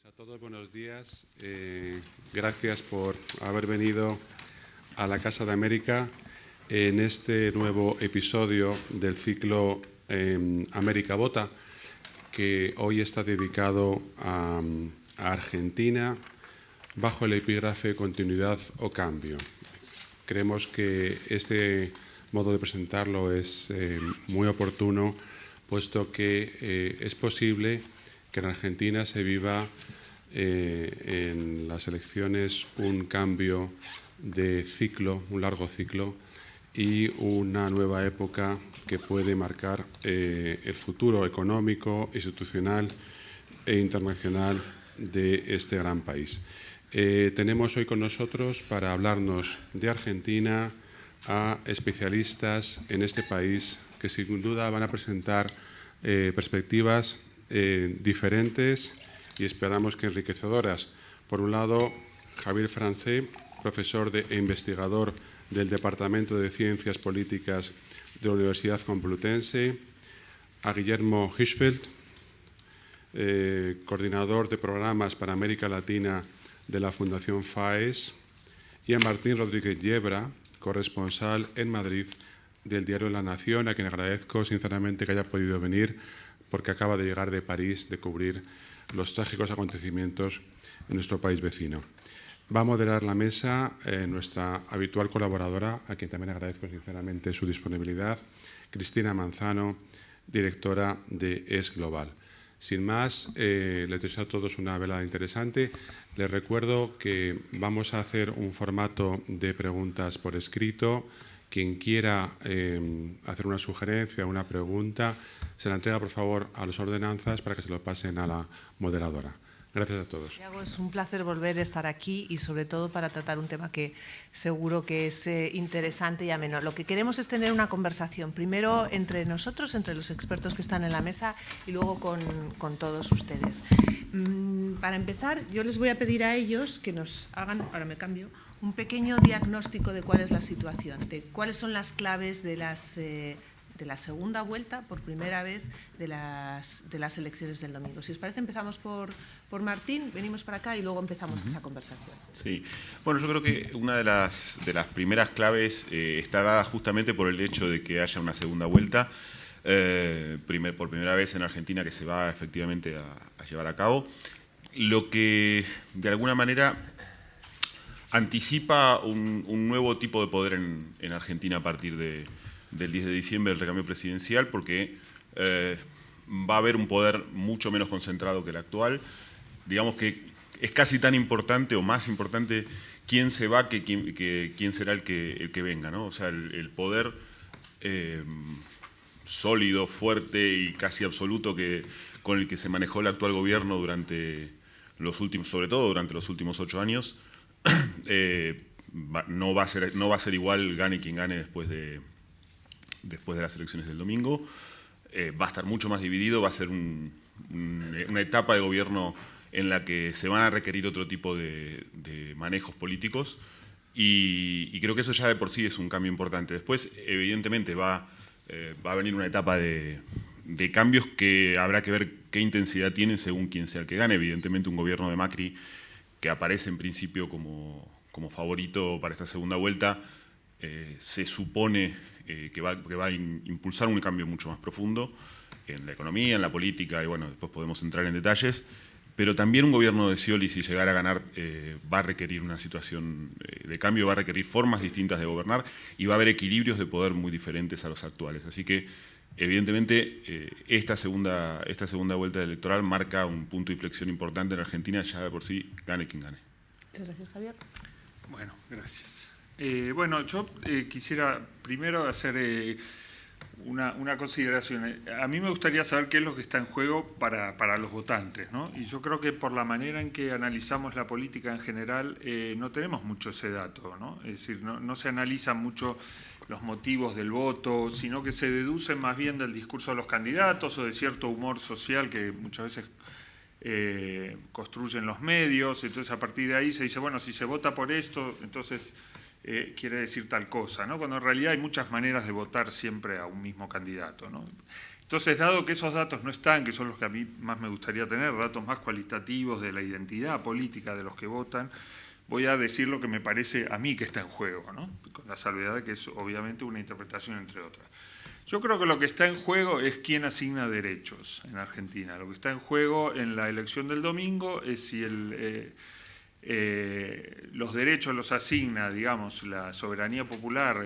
Pues a todos buenos días. Gracias por haber venido a la Casa de América en este nuevo episodio del ciclo América Vota, que hoy está dedicado a Argentina bajo el epígrafe Continuidad o Cambio. Creemos que este modo de presentarlo es muy oportuno, puesto que es posible que en Argentina se viva en las elecciones un cambio de ciclo, un largo ciclo, y una nueva época que puede marcar el futuro económico, institucional e internacional de este gran país. Tenemos hoy con nosotros, para hablarnos de Argentina, a especialistas en este país que sin duda van a presentar perspectivas diferentes y esperamos que enriquecedoras. Por un lado, Javier Francé, profesor e investigador del Departamento de Ciencias Políticas de la Universidad Complutense; a Guillermo Hirschfeld, coordinador de programas para América Latina de la Fundación FAES; y a Martín Rodríguez Yebra, corresponsal en Madrid del diario La Nación, a quien agradezco sinceramente que haya podido venir, porque acaba de llegar de París de cubrir los trágicos acontecimientos en nuestro país vecino. Va a moderar la mesa nuestra habitual colaboradora, a quien también agradezco sinceramente su disponibilidad, Cristina Manzano, directora de ES Global. Sin más, les deseo a todos una velada interesante. Les recuerdo que vamos a hacer un formato de preguntas por escrito. Quien quiera hacer una sugerencia, una pregunta, se la entrega, por favor, a los ordenanzas para que se lo pasen a la moderadora. Gracias a todos. Santiago, es un placer volver a estar aquí y sobre todo para tratar un tema que seguro que es interesante y ameno. Lo que queremos es tener una conversación, primero entre nosotros, entre los expertos que están en la mesa, y luego con todos ustedes. Para empezar, yo les voy a pedir a ellos que nos hagan, ahora me cambio, un pequeño diagnóstico de cuál es la situación, de cuáles son las claves de la segunda vuelta, por primera vez, de las elecciones del domingo. Si os parece, empezamos por Martín, venimos para acá y luego empezamos esa conversación. Sí, bueno, yo creo que una de las primeras claves está dada justamente por el hecho de que haya una segunda vuelta, por primera vez en Argentina, que se va efectivamente a llevar a cabo, lo que de alguna manera anticipa un nuevo tipo de poder en Argentina a partir del 10 de diciembre, del recambio presidencial, porque va a haber un poder mucho menos concentrado que el actual. Digamos que es casi tan importante o más importante quién se va que quién será el que venga, ¿no? O sea, el poder sólido, fuerte y casi absoluto con el que se manejó el actual gobierno durante sobre todo durante los últimos 8 años, no va a ser igual, gane quien gane después de las elecciones del domingo. Va a estar mucho más dividido, va a ser una etapa de gobierno en la que se van a requerir otro tipo de manejos políticos, y creo que eso ya de por sí es un cambio importante. Después, evidentemente, va a venir una etapa de cambios que habrá que ver qué intensidad tienen según quién sea el que gane. Evidentemente, un gobierno de Macri, que aparece en principio como favorito para esta segunda vuelta, se supone que va a impulsar un cambio mucho más profundo en la economía, en la política, y bueno, después podemos entrar en detalles. Pero también un gobierno de Scioli, si llegara a ganar, va a requerir una situación de cambio, va a requerir formas distintas de gobernar y va a haber equilibrios de poder muy diferentes a los actuales. Así que, evidentemente, esta segunda vuelta electoral marca un punto de inflexión importante en Argentina, ya de por sí, gane quien gane. Muchas gracias, Javier. Bueno, gracias. Bueno, yo quisiera primero hacer una consideración. A mí me gustaría saber qué es lo que está en juego para los votantes, ¿no? Y yo creo que por la manera en que analizamos la política en general, no tenemos mucho ese dato, ¿no? Es decir, no se analizan mucho los motivos del voto, sino que se deducen más bien del discurso de los candidatos o de cierto humor social que muchas veces construyen los medios. Entonces, a partir de ahí se dice, bueno, si se vota por esto, entonces quiere decir tal cosa, ¿no? Cuando en realidad hay muchas maneras de votar siempre a un mismo candidato, ¿no? Entonces, dado que esos datos no están, que son los que a mí más me gustaría tener, datos más cualitativos de la identidad política de los que votan, voy a decir lo que me parece a mí que está en juego, ¿no? Con la salvedad de que es obviamente una interpretación entre otras. Yo creo que lo que está en juego es quién asigna derechos en Argentina. Lo que está en juego en la elección del domingo es si los derechos los asigna, digamos, la soberanía popular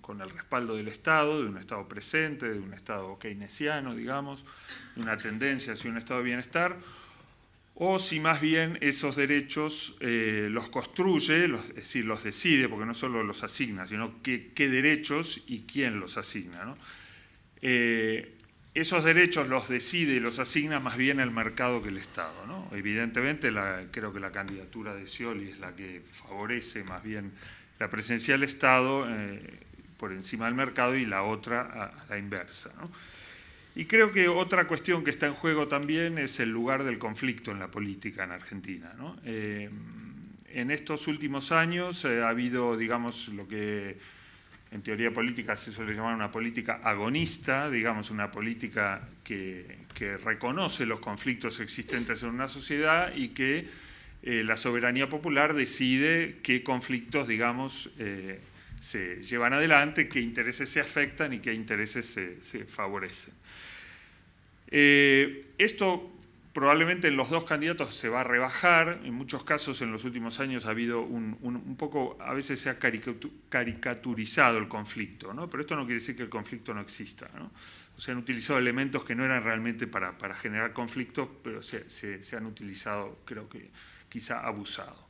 con el respaldo del Estado, de un Estado presente, de un Estado keynesiano, digamos, de una tendencia hacia un Estado de bienestar, o si más bien esos derechos los construye, es decir, los decide, porque no solo los asigna, sino qué derechos y quién los asigna, ¿no? Esos derechos los decide y los asigna más bien el mercado que el Estado, ¿no? Evidentemente, creo que la candidatura de Scioli es la que favorece más bien la presencia del Estado por encima del mercado, y la otra a la inversa, ¿no? Y creo que otra cuestión que está en juego también es el lugar del conflicto en la política en Argentina, ¿no? En estos últimos años ha habido, digamos, lo que en teoría política se suele llamar una política agonista, digamos, una política que reconoce los conflictos existentes en una sociedad y que la soberanía popular decide qué conflictos, digamos, se llevan adelante, qué intereses se afectan y qué intereses se favorecen. Esto probablemente en los dos candidatos se va a rebajar. En muchos casos en los últimos años ha habido un poco, a veces se ha caricaturizado el conflicto, ¿no? Pero esto no quiere decir que el conflicto no exista, ¿no? O sea, han utilizado elementos que no eran realmente para generar conflictos, pero se han utilizado, creo que quizá abusado.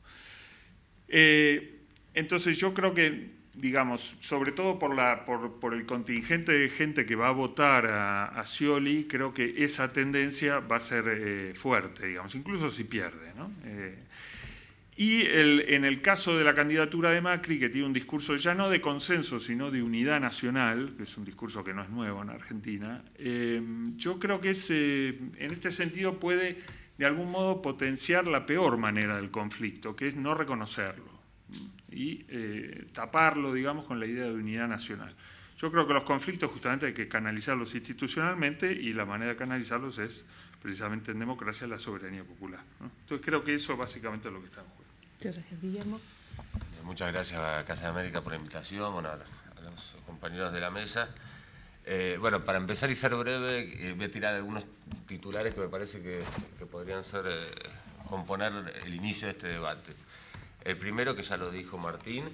Entonces yo creo que, digamos, sobre todo por el contingente de gente que va a votar a Scioli, creo que esa tendencia va a ser fuerte, digamos, incluso si pierde, ¿no? Y en el caso de la candidatura de Macri, que tiene un discurso ya no de consenso, sino de unidad nacional, que es un discurso que no es nuevo en Argentina, yo creo que en este sentido puede de algún modo potenciar la peor manera del conflicto, que es no reconocerlo y taparlo, digamos, con la idea de unidad nacional. Yo creo que los conflictos justamente hay que canalizarlos institucionalmente, y la manera de canalizarlos es precisamente en democracia, la soberanía popular, ¿no? Entonces creo que eso básicamente es lo que está en juego. Muchas gracias, Guillermo. Muchas gracias a Casa de América por la invitación, bueno, a los compañeros de la mesa. Bueno, para empezar y ser breve, voy a tirar algunos titulares que me parece que podrían ser componer el inicio de este debate. El primero, que ya lo dijo Martín,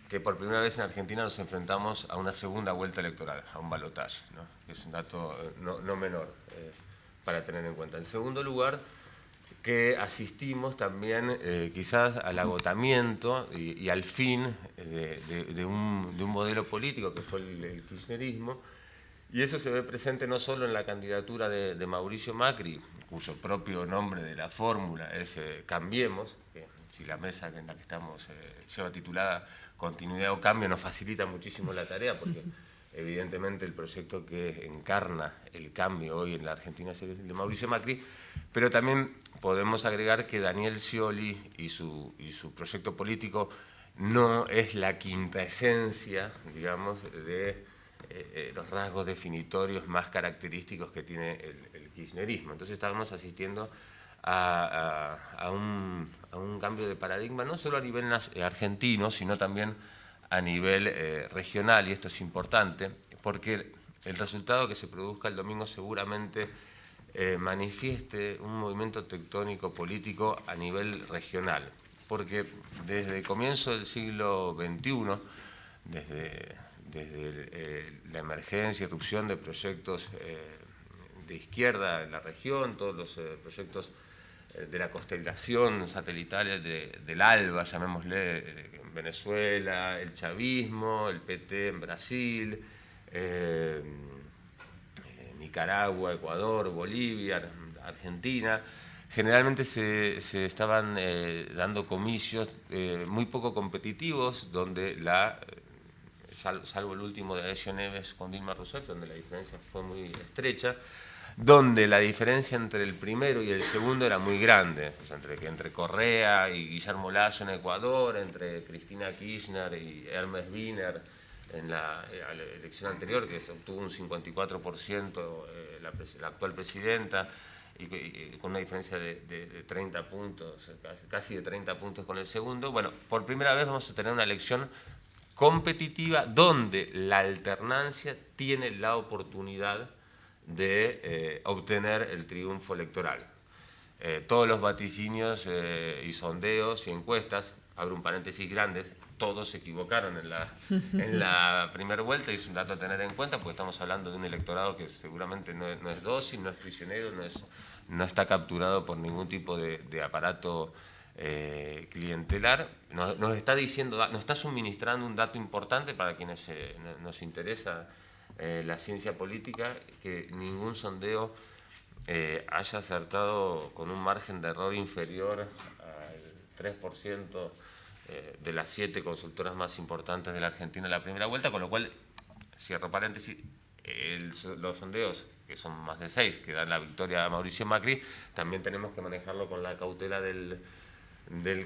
que por primera vez en Argentina nos enfrentamos a una segunda vuelta electoral, a un balotaje, ¿no? Que es un dato no menor para tener en cuenta. En segundo lugar, que asistimos también quizás al agotamiento y al fin de un modelo político que fue el kirchnerismo, y eso se ve presente no solo en la candidatura de Mauricio Macri, cuyo propio nombre de la fórmula es Cambiemos, que si la mesa en la que estamos lleva titulada Continuidad o Cambio, nos facilita muchísimo la tarea, porque evidentemente el proyecto que encarna el cambio hoy en la Argentina es el de Mauricio Macri, pero también podemos agregar que Daniel Scioli y su proyecto político no es la quinta esencia, digamos, de los rasgos definitorios más característicos que tiene el kirchnerismo. Entonces estamos asistiendo a un cambio de paradigma, no solo a nivel argentino, sino también a nivel regional, y esto es importante, porque el resultado que se produzca el domingo seguramente manifieste un movimiento tectónico político a nivel regional, porque desde el comienzo del siglo XXI, desde la emergencia y erupción de proyectos de izquierda en la región, todos los proyectos de la constelación satelital del ALBA, llamémosle, en Venezuela, el chavismo, el PT en Brasil, Nicaragua, Ecuador, Bolivia, Argentina. Generalmente se estaban dando comicios muy poco competitivos, donde salvo el último de Aécio Neves con Dilma Rousseff, donde la diferencia fue muy estrecha, donde la diferencia entre el primero y el segundo era muy grande, pues entre Correa y Guillermo Lasso en Ecuador, entre Cristina Kirchner y Hermes Wiener en la elección anterior, que se obtuvo un 54% la actual presidenta, y con una diferencia de 30 puntos, casi de 30 puntos con el segundo. Bueno, por primera vez vamos a tener una elección competitiva donde la alternancia tiene la oportunidad de obtener el triunfo electoral. Todos los vaticinios y sondeos y encuestas, abro un paréntesis grandes, todos se equivocaron en la primera vuelta, y es un dato a tener en cuenta, porque estamos hablando de un electorado que seguramente no es dócil, no es prisionero, no está capturado por ningún tipo de aparato clientelar. Nos está suministrando un dato importante para quienes nos interesa la ciencia política, que ningún sondeo haya acertado con un margen de error inferior al 3% de las 7 consultoras más importantes de la Argentina en la primera vuelta, con lo cual, cierro paréntesis, los sondeos, que son más de 6, que dan la victoria a Mauricio Macri, también tenemos que manejarlo con la cautela del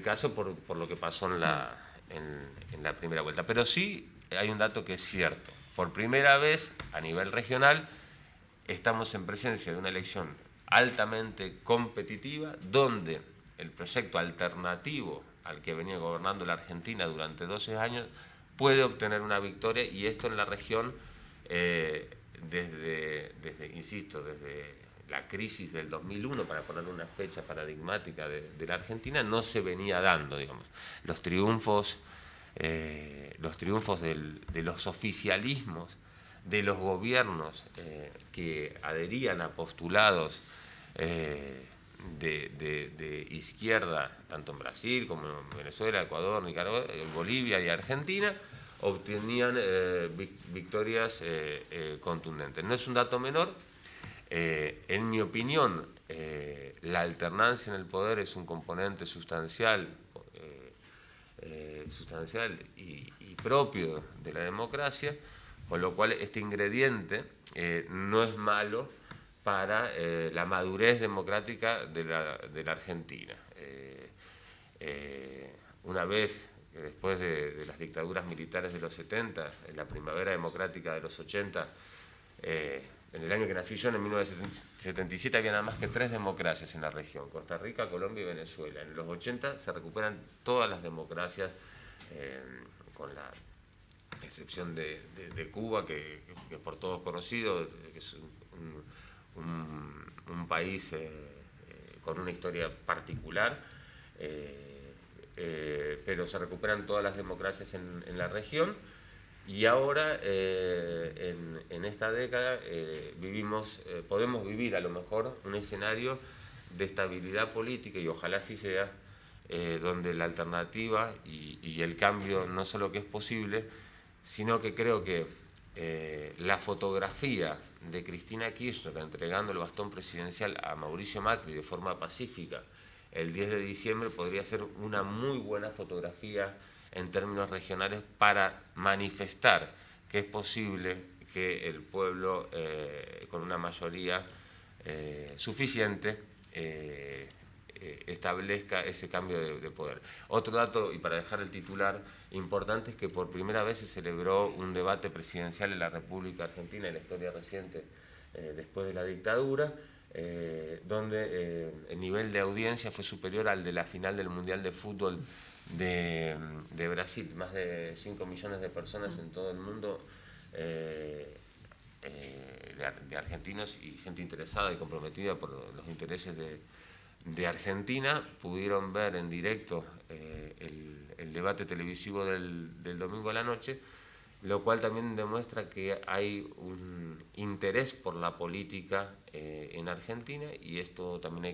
caso por lo que pasó en la primera vuelta. Pero sí hay un dato que es cierto. Por primera vez, a nivel regional, estamos en presencia de una elección altamente competitiva, donde el proyecto alternativo al que venía gobernando la Argentina durante 12 años puede obtener una victoria, y esto en la región, desde la crisis del 2001, para poner una fecha paradigmática de la Argentina, no se venía dando, digamos. Los triunfos de los oficialismos, de los gobiernos que adherían a postulados de izquierda, tanto en Brasil como en Venezuela, Ecuador, Nicaragua, Bolivia y Argentina, obtenían victorias contundentes. No es un dato menor. En mi opinión, la alternancia en el poder es un componente sustancial y propio de la democracia, con lo cual este ingrediente no es malo para la madurez democrática de la Argentina. Una vez que después de las dictaduras militares de los 70, en la primavera democrática de los 80, en el año que nací yo, en 1977, había nada más que 3 democracias en la región: Costa Rica, Colombia y Venezuela. En los 80 se recuperan todas las democracias, con la excepción de Cuba, que es por todos conocido, que es un país con una historia particular, pero se recuperan todas las democracias en la región. Y ahora, en esta década, podemos vivir a lo mejor un escenario de estabilidad política, y ojalá así sea, donde la alternativa y el cambio no solo que es posible, sino que creo que la fotografía de Cristina Kirchner entregando el bastón presidencial a Mauricio Macri de forma pacífica el 10 de diciembre podría ser una muy buena fotografía en términos regionales para manifestar que es posible que el pueblo, con una mayoría suficiente, establezca ese cambio de poder. Otro dato, y para dejar el titular importante, es que por primera vez se celebró un debate presidencial en la República Argentina, en la historia reciente, después de la dictadura, donde el nivel de audiencia fue superior al de la final del Mundial de Fútbol de Brasil. Más de 5 millones de personas en todo el mundo, de argentinos y gente interesada y comprometida por los intereses de Argentina, pudieron ver en directo el debate televisivo del domingo a la noche, lo cual también demuestra que hay un interés por la política en Argentina, y esto también hay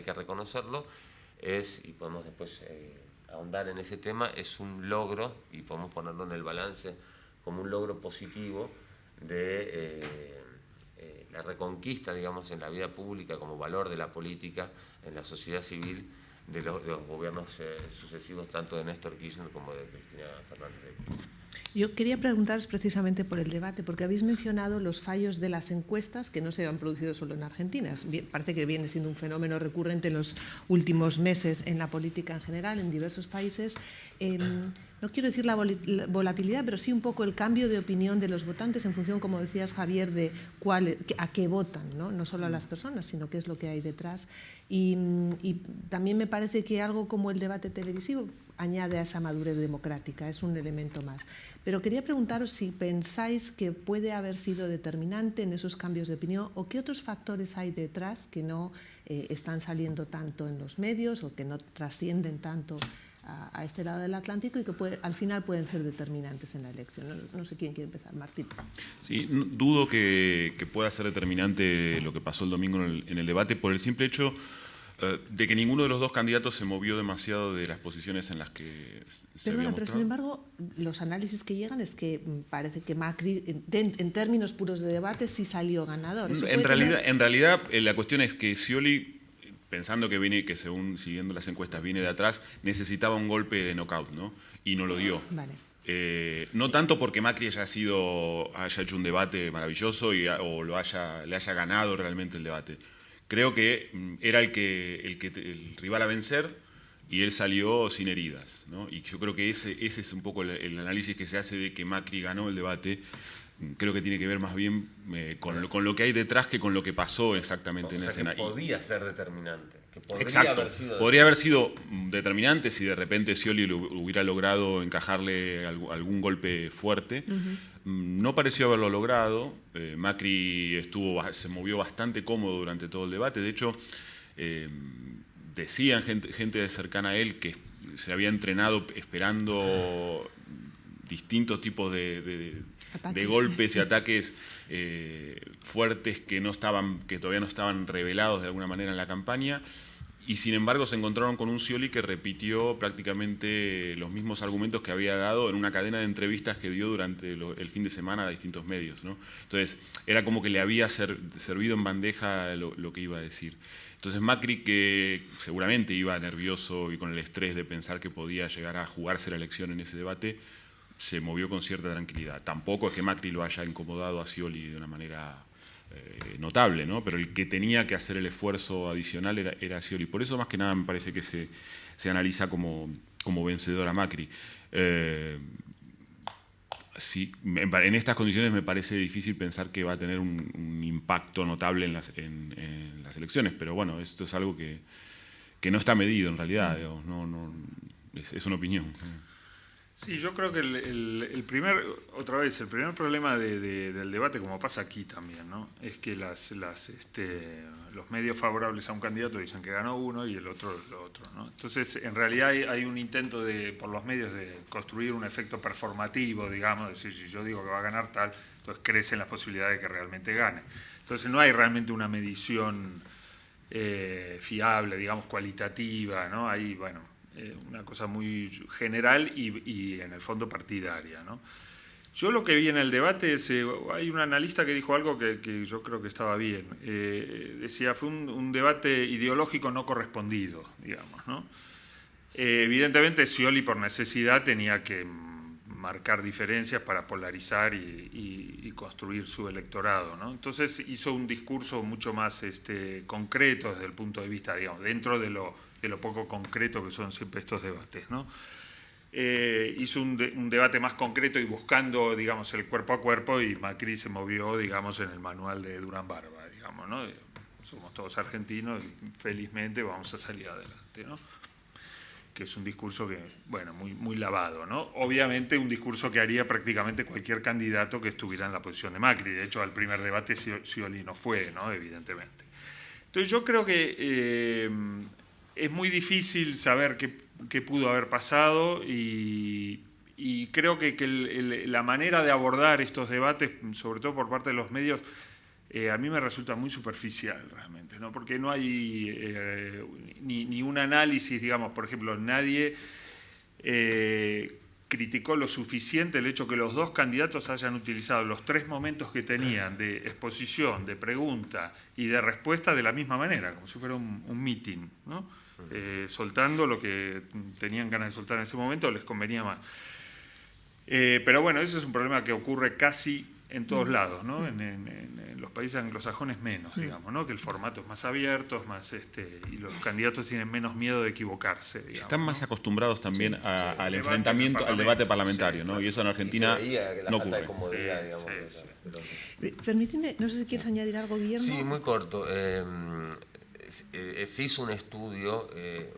que reconocerlo. Y podemos después ahondar en ese tema, es un logro, y podemos ponerlo en el balance como un logro positivo de la reconquista, digamos, en la vida pública como valor de la política en la sociedad civil de los gobiernos sucesivos, tanto de Néstor Kirchner como de Cristina Fernández de Kirchner. Yo quería preguntaros precisamente por el debate, porque habéis mencionado los fallos de las encuestas que no se han producido solo en Argentina. Parece que viene siendo un fenómeno recurrente en los últimos meses en la política en general, en diversos países. no quiero decir la volatilidad, pero sí un poco el cambio de opinión de los votantes en función, como decías, Javier, de a qué votan, no solo a las personas, sino qué es lo que hay detrás. Y también me parece que algo como el debate televisivo añade a esa madurez democrática, es un elemento más. Pero quería preguntaros si pensáis que puede haber sido determinante en esos cambios de opinión o qué otros factores hay detrás que no están saliendo tanto en los medios o que no trascienden tanto a este lado del Atlántico y que al final pueden ser determinantes en la elección. No sé quién quiere empezar, Martín. Sí, dudo que pueda ser determinante lo que pasó el domingo en el debate por el simple hecho de que ninguno de los dos candidatos se movió demasiado de las posiciones en las que se había mostrado. Pero sin embargo, los análisis que llegan es que parece que Macri, en términos puros de debate, sí salió ganador. En realidad, la cuestión es que Scioli, pensando que según siguiendo las encuestas viene de atrás, necesitaba un golpe de knockout, ¿no? Y no lo dio. Vale. No tanto porque Macri haya hecho un debate maravilloso o le haya ganado realmente el debate. Creo que era el rival a vencer y él salió sin heridas, ¿no? Y yo creo que ese es un poco el análisis que se hace de que Macri ganó el debate. Creo que tiene que ver más bien con lo que hay detrás que con lo que pasó exactamente en la escena. Podía ser determinante. Exacto. Podría haber sido determinante si de repente Scioli hubiera logrado encajarle algún golpe fuerte. No pareció haberlo logrado. Macri se movió bastante cómodo durante todo el debate. De hecho, decían gente cercana a él que se había entrenado esperando distintos tipos de golpes y ataques fuertes que todavía no estaban revelados de alguna manera en la campaña, y sin embargo se encontraron con un Scioli que repitió prácticamente los mismos argumentos que había dado en una cadena de entrevistas que dio durante el fin de semana a distintos medios, ¿no? Entonces era como que le había servido en bandeja lo que iba a decir. Entonces Macri, que seguramente iba nervioso y con el estrés de pensar que podía llegar a jugarse la elección en ese debate, se movió con cierta tranquilidad. Tampoco es que Macri lo haya incomodado a Scioli de una manera notable, ¿no? Pero el que tenía que hacer el esfuerzo adicional era Scioli. Por eso más que nada me parece que se analiza como vencedor a Macri. En estas condiciones me parece difícil pensar que va a tener un impacto notable en las elecciones, pero bueno, esto es algo que no está medido en realidad, digamos, es una opinión. Sí, yo creo que el primer problema del debate, como pasa aquí también, ¿no? Es que los medios favorables a un candidato dicen que ganó uno y el otro lo otro, ¿no? Entonces, en realidad hay un intento por los medios de construir un efecto performativo, digamos, es decir, si yo digo que va a ganar tal, entonces crecen las posibilidades de que realmente gane. Entonces, no hay realmente una medición fiable, digamos, cualitativa, ¿no? Hay, bueno, una cosa muy general y en el fondo partidaria, ¿no? Yo lo que vi en el debate es, hay un analista que dijo algo que yo creo que estaba bien. Decía, fue un debate ideológico no correspondido, digamos, ¿no? Evidentemente Scioli por necesidad tenía que marcar diferencias para polarizar y construir su electorado, ¿no? Entonces hizo un discurso mucho más concreto desde el punto de vista, digamos, dentro de lo poco concreto que son siempre estos debates, ¿no? Hizo un debate más concreto y buscando, digamos, el cuerpo a cuerpo, y Macri se movió, digamos, en el manual de Durán Barba, digamos, ¿no? Somos todos argentinos y felizmente vamos a salir adelante, ¿no? Que es un discurso que, bueno, muy, muy lavado, ¿no? Obviamente un discurso que haría prácticamente cualquier candidato que estuviera en la posición de Macri. De hecho, al primer debate Scioli no fue, ¿no? Evidentemente. Entonces yo creo que es muy difícil saber qué pudo haber pasado y creo que la manera de abordar estos debates, sobre todo por parte de los medios, a mí me resulta muy superficial realmente, ¿no? Porque no hay ni un análisis, digamos, por ejemplo, nadie criticó lo suficiente el hecho que los dos candidatos hayan utilizado los tres momentos que tenían de exposición, de pregunta y de respuesta de la misma manera, como si fuera un meeting, ¿no? Soltando lo que tenían ganas de soltar en ese momento, les convenía más. Pero bueno, ese es un problema que ocurre casi en todos lados, ¿no? En los países anglosajones menos, digamos, ¿no? Que el formato es más abierto, es más, y los candidatos tienen menos miedo de equivocarse, digamos, Están más ¿no? acostumbrados también al Debate enfrentamiento, en el al debate Parlamento, parlamentario, ¿no? sí, Y eso en Argentina Y se veía que la no falta de ocurre. comodidad, Sí, digamos. sí, pero- Permíteme, no sé si quieres añadir algo, Guillermo. Sí, muy corto. Se hizo un estudio,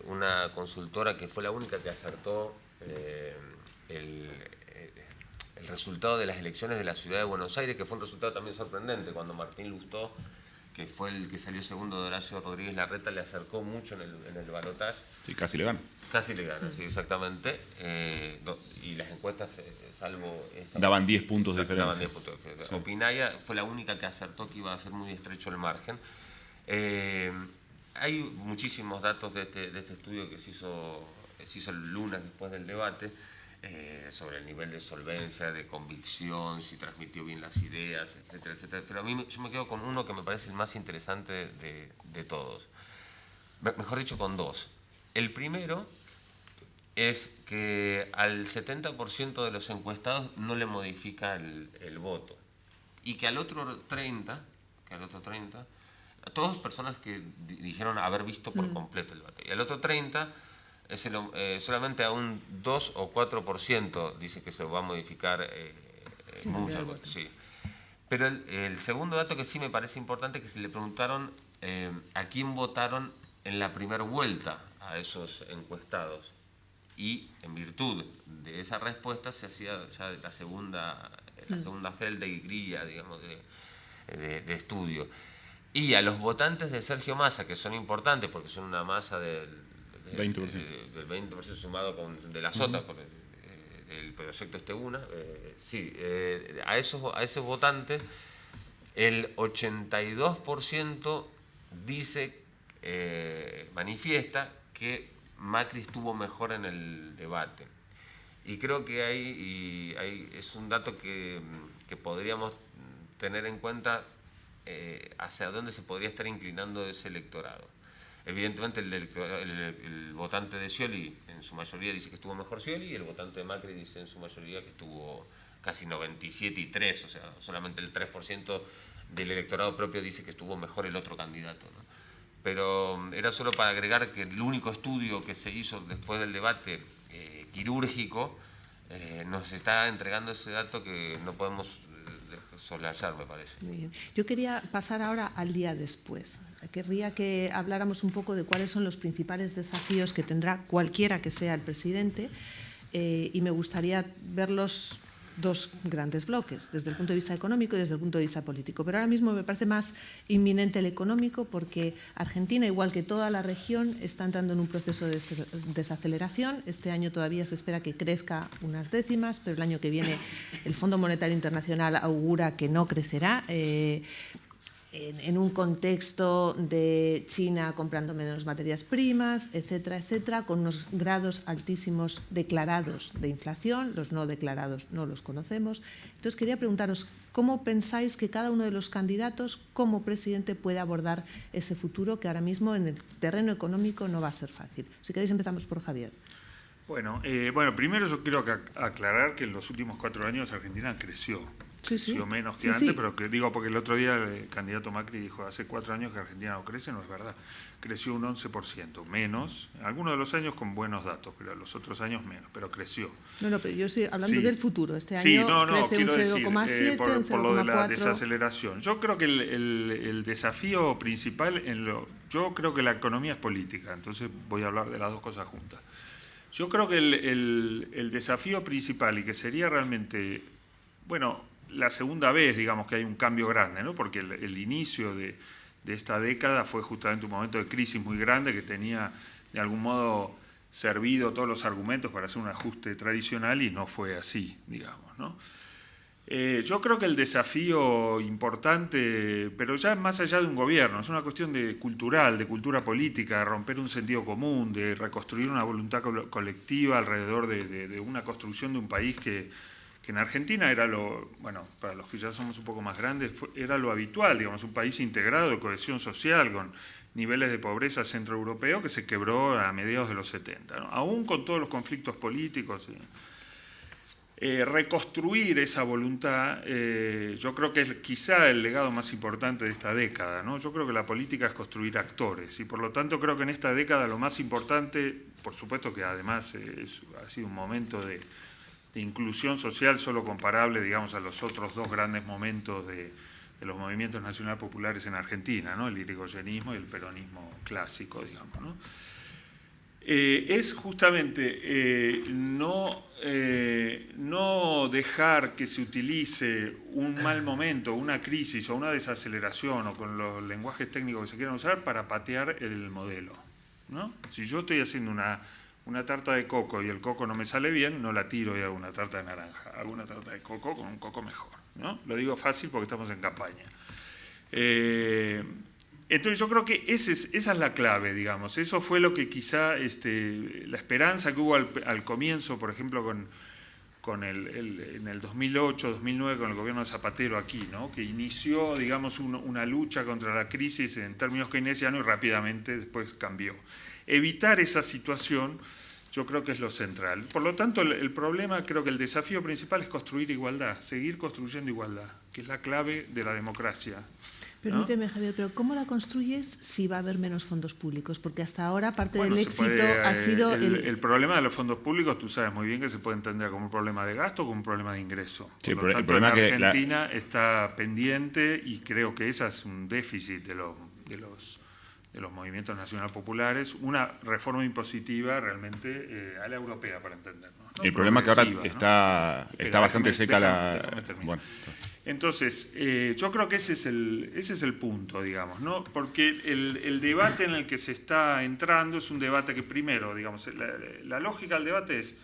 una consultora que fue la única que acertó el resultado de las elecciones de la Ciudad de Buenos Aires, que fue un resultado también sorprendente, cuando Martín Lustó, que fue el que salió segundo de Horacio Rodríguez Larreta, le acercó mucho en el balotaje. Sí, casi le gana. Casi le gana, sí, exactamente. Y las encuestas, salvo esta, Daban 10 puntos de daban diferencia. 10 puntos de diferencia. Sí. Opinaya fue la única que acertó que iba a ser muy estrecho el margen. Hay muchísimos datos de este estudio que se hizo el lunes después del debate, sobre el nivel de solvencia, de convicción, si transmitió bien las ideas, etcétera, etcétera. Pero a mí yo me quedo con uno que me parece el más interesante de todos. Mejor dicho, con dos. El primero es que al 70% de los encuestados no le modifica el voto. Y que al otro 30%, todas personas que dijeron haber visto por completo el debate. Y al otro 30%, solamente a un 2 o 4% dice que se va a modificar mucho el voto. Sí. Pero el segundo dato que sí me parece importante es que se le preguntaron a quién votaron en la primera vuelta a esos encuestados. Y en virtud de esa respuesta se hacía ya la segunda celda y grilla, digamos, de estudio. Y a los votantes de Sergio Massa, que son importantes porque son una masa del 20% sumado de la SOTA, por el proyecto Esteguna, a esos votantes, el 82% dice, manifiesta que Macri estuvo mejor en el debate. Y creo que es un dato que podríamos tener en cuenta hacia dónde se podría estar inclinando ese electorado. Evidentemente el votante de Scioli en su mayoría dice que estuvo mejor Scioli, y el votante de Macri dice en su mayoría que estuvo casi 97,3, o sea, solamente el 3% del electorado propio dice que estuvo mejor el otro candidato, ¿no? Pero era solo para agregar que el único estudio que se hizo después del debate quirúrgico nos está entregando ese dato que no podemos soslayar, me parece. Muy bien. Yo quería pasar ahora al día después. Querría que habláramos un poco de cuáles son los principales desafíos que tendrá cualquiera que sea el presidente, y me gustaría verlos dos grandes bloques, desde el punto de vista económico y desde el punto de vista político. Pero ahora mismo me parece más inminente el económico, porque Argentina, igual que toda la región, está entrando en un proceso de desaceleración. Este año todavía se espera que crezca unas décimas, pero el año que viene el Fondo Monetario Internacional augura que no crecerá. En un contexto de China comprando menos materias primas, etcétera, etcétera, con unos grados altísimos declarados de inflación, los no declarados no los conocemos. Entonces quería preguntaros, ¿cómo pensáis que cada uno de los candidatos como presidente puede abordar ese futuro que ahora mismo en el terreno económico no va a ser fácil? Si queréis empezamos por Javier. Bueno, primero yo quiero aclarar que en los últimos 4 años Argentina creció. Creció menos que antes, pero digo porque el otro día el candidato Macri dijo hace 4 años que Argentina no crece, no es verdad. Creció un 11%, menos, algunos de los años con buenos datos, pero los otros años menos, pero creció. No, pero yo estoy hablando del futuro. Este año crece quiero un decir, 0,7, un 0,4. por lo de la desaceleración. Yo creo que el desafío principal, yo creo que la economía es política, entonces voy a hablar de las dos cosas juntas. Yo creo que el desafío principal, y que sería realmente, bueno, la segunda vez, digamos, que hay un cambio grande, ¿no? Porque el inicio de esta década fue justamente un momento de crisis muy grande que tenía, de algún modo, servido todos los argumentos para hacer un ajuste tradicional, y no fue así, digamos, ¿no? Yo creo que el desafío importante, pero ya más allá de un gobierno, es una cuestión de cultura política, de romper un sentido común, de reconstruir una voluntad colectiva alrededor de una construcción de un país que en Argentina era para los que ya somos un poco más grandes, era lo habitual, digamos, un país integrado de cohesión social, con niveles de pobreza centroeuropeo que se quebró a mediados de los 70, ¿no? Aún con todos los conflictos políticos. reconstruir esa voluntad, yo creo que es quizá el legado más importante de esta década, ¿no? Yo creo que la política es construir actores y por lo tanto creo que en esta década lo más importante, por supuesto que además ha sido un momento de inclusión social solo comparable, digamos, a los otros dos grandes momentos de los movimientos nacional populares en Argentina, ¿no? El irigoyenismo y el peronismo clásico, digamos, ¿no? Es justamente no dejar que se utilice un mal momento, una crisis o una desaceleración o con los lenguajes técnicos que se quieran usar para patear el modelo, ¿no? Si yo estoy haciendo una tarta de coco y el coco no me sale bien, no la tiro y hago una tarta de naranja, hago una tarta de coco con un coco mejor, ¿no? Lo digo fácil porque estamos en campaña. Entonces yo creo que esa es la clave, digamos. Eso fue lo que quizá la esperanza que hubo al comienzo, por ejemplo, en el 2008, 2009, con el gobierno de Zapatero aquí, ¿no? Que inició, digamos, una lucha contra la crisis en términos keynesianos y rápidamente después cambió. Evitar esa situación yo creo que es lo central. Por lo tanto, el problema, creo que el desafío principal es construir igualdad, seguir construyendo igualdad, que es la clave de la democracia. Permíteme, Javier, pero ¿cómo la construyes si va a haber menos fondos públicos? Porque hasta ahora parte Bueno, del éxito ha sido... El problema de los fondos públicos, tú sabes muy bien que se puede entender como un problema de gasto o como un problema de ingreso. Sí, Por lo tanto, el problema en Argentina está pendiente y creo que ese es un déficit de los movimientos nacional populares, una reforma impositiva realmente a la europea, para entendernos, ¿no? El problema es que ahora ¿no? está bastante seca la... Bueno. Entonces, yo creo que ese es el punto, digamos, ¿no? Porque el debate en el que se está entrando es un debate que primero, digamos, la lógica del debate es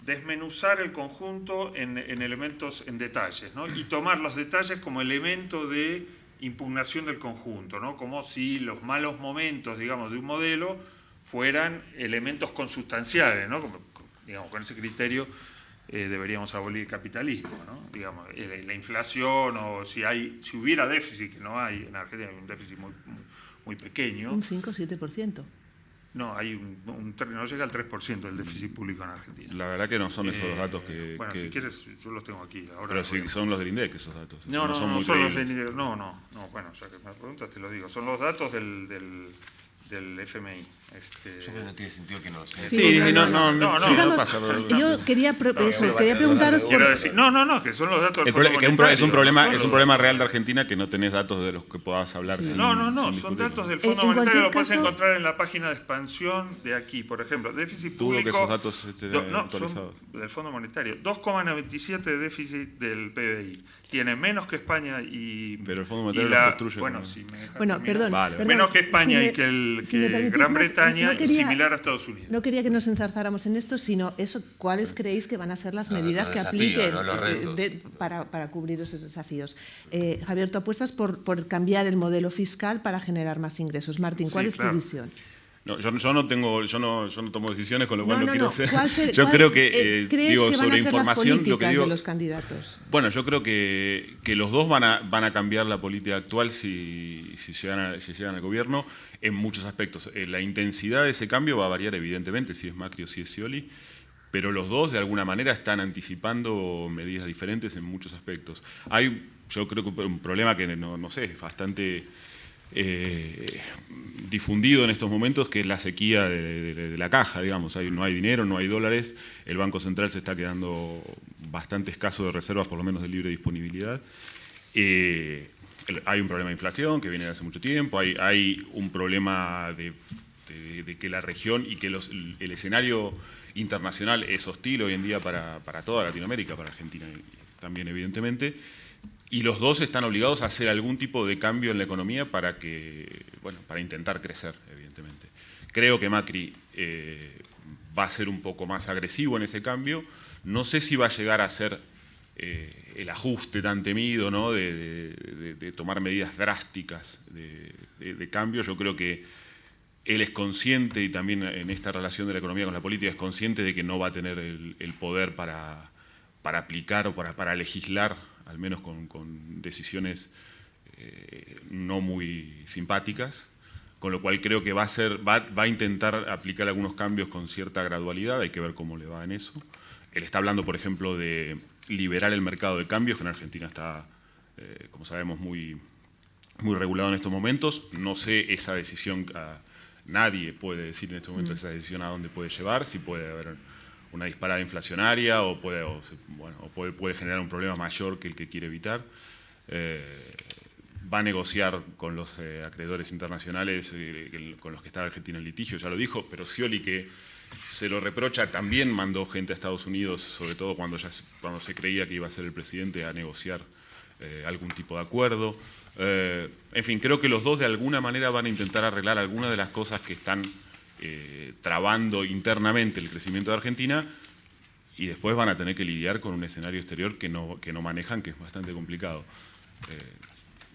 desmenuzar el conjunto en elementos, en detalles, ¿no? Y tomar los detalles como elemento de impugnación del conjunto, ¿no? Como si los malos momentos, digamos, de un modelo fueran elementos consustanciales, ¿no? Como, digamos, con ese criterio deberíamos abolir el capitalismo, ¿no? Digamos, la inflación o si hubiera déficit, que no hay en Argentina, hay un déficit muy pequeño. Un 5 o 7%. No, hay no llega al 3% del déficit público en Argentina. La verdad que no son esos los datos que... Bueno, si quieres, yo los tengo aquí. Ahora pero sí, son los del INDEC esos datos. No son muy son los creíbles. del... No, bueno, ya que me preguntas te lo digo. Son los datos del FMI. Yo creo que no tiene sentido que no sea. Sí, no pasa. Yo quería preguntaros... Quiero decir, que son los datos del Fondo Es un Monetario. problema real de Argentina que no tenés datos de los que puedas hablar. Sin Son discutirlo. datos del Fondo En Monetario, cualquier lo puedes caso- encontrar en la página de expansión de aquí, por ejemplo, déficit Dudo público... que esos datos estén actualizados. Son del Fondo Monetario, 2,97 de déficit del PBI. Tiene menos que España y... Pero el Fondo Monetario y lo construye Bueno, como- si me dejas Bueno, terminar. perdón, Vale. perdón. Menos que España Si y me- que si me permitís Gran más, Bretaña no y quería- similar a Estados Unidos. No quería que nos enzarzáramos en esto, sino eso, ¿cuáles creéis que van a ser las medidas los que desafíos, apliquen ¿no? Los retos. para cubrir esos desafíos? Javier, tú apuestas por cambiar el modelo fiscal para generar más ingresos. Martín, ¿cuál Sí, es claro. tu visión? No, yo no tomo decisiones, con lo cual no quiero ser. Yo creo que, ¿crees digo, que van sobre a ser información, las lo que políticas digo. de los candidatos? Bueno, yo creo que los dos van a cambiar la política actual si llegan al gobierno en muchos aspectos. La intensidad de ese cambio va a variar, evidentemente, si es Macri o si es Scioli, pero los dos, de alguna manera, están anticipando medidas diferentes en muchos aspectos. Hay, yo creo que un problema que, no sé, es bastante difundido en estos momentos, que es la sequía de la caja, digamos. No hay dinero, no hay dólares, el Banco Central se está quedando bastante escaso de reservas, por lo menos de libre disponibilidad. Hay un problema de inflación que viene de hace mucho tiempo, hay un problema de que la región y que el escenario internacional es hostil hoy en día para toda Latinoamérica, para Argentina también, evidentemente. Y los dos están obligados a hacer algún tipo de cambio en la economía para intentar crecer, evidentemente. Creo que Macri va a ser un poco más agresivo en ese cambio. No sé si va a llegar a ser el ajuste tan temido, ¿no? de tomar medidas drásticas de cambio. Yo creo que él es consciente, y también en esta relación de la economía con la política, es consciente de que no va a tener el poder para aplicar o para legislar, al menos con decisiones no muy simpáticas, con lo cual creo que va a intentar aplicar algunos cambios con cierta gradualidad, hay que ver cómo le va en eso. Él está hablando, por ejemplo, de liberar el mercado de cambios, que en Argentina está, como sabemos, muy regulado en estos momentos. No sé esa decisión, nadie puede decir en este momento esa decisión a dónde puede llevar, si puede haber una disparada inflacionaria o puede generar un problema mayor que el que quiere evitar. Va a negociar con los acreedores internacionales con los que está Argentina en litigio, ya lo dijo, pero Scioli, que se lo reprocha, también mandó gente a Estados Unidos, sobre todo cuando se creía que iba a ser el presidente, a negociar algún tipo de acuerdo. En fin, creo que los dos de alguna manera van a intentar arreglar algunas de las cosas que están trabando internamente el crecimiento de Argentina, y después van a tener que lidiar con un escenario exterior que no manejan, que es bastante complicado.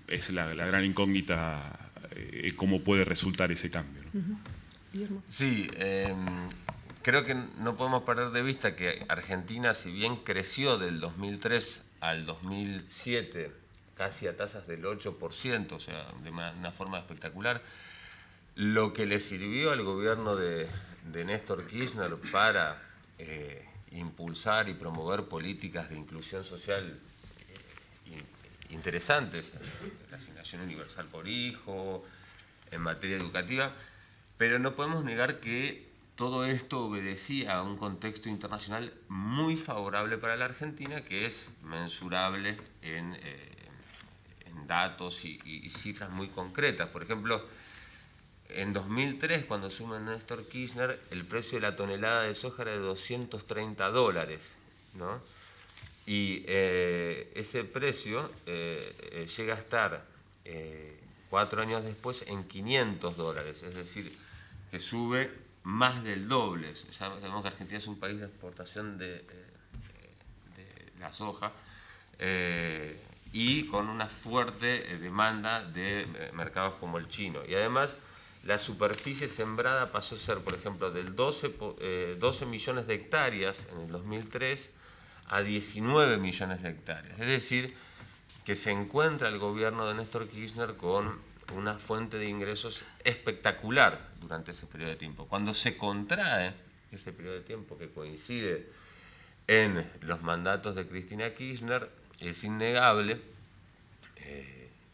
Es la gran incógnita cómo puede resultar ese cambio, ¿no? Sí, creo que no podemos perder de vista que Argentina, si bien creció del 2003 al 2007 casi a tasas del 8%, o sea, de una forma espectacular, lo que le sirvió al gobierno de Néstor Kirchner para impulsar y promover políticas de inclusión social interesantes, la asignación universal por hijo, en materia educativa, pero no podemos negar que todo esto obedecía a un contexto internacional muy favorable para la Argentina, que es mensurable en datos y cifras muy concretas. Por ejemplo, en 2003, cuando asume Néstor Kirchner, el precio de la tonelada de soja era de $230, ¿no? Y ese precio llega a estar 4 años después en $500, es decir, que sube más del doble. Sabemos que Argentina es un país de exportación de la soja y con una fuerte demanda de mercados como el chino. Y además, la superficie sembrada pasó a ser, por ejemplo, del 12 millones de hectáreas en el 2003 a 19 millones de hectáreas. Es decir, que se encuentra el gobierno de Néstor Kirchner con una fuente de ingresos espectacular durante ese periodo de tiempo. Cuando se contrae ese periodo de tiempo, que coincide en los mandatos de Cristina Kirchner, es innegable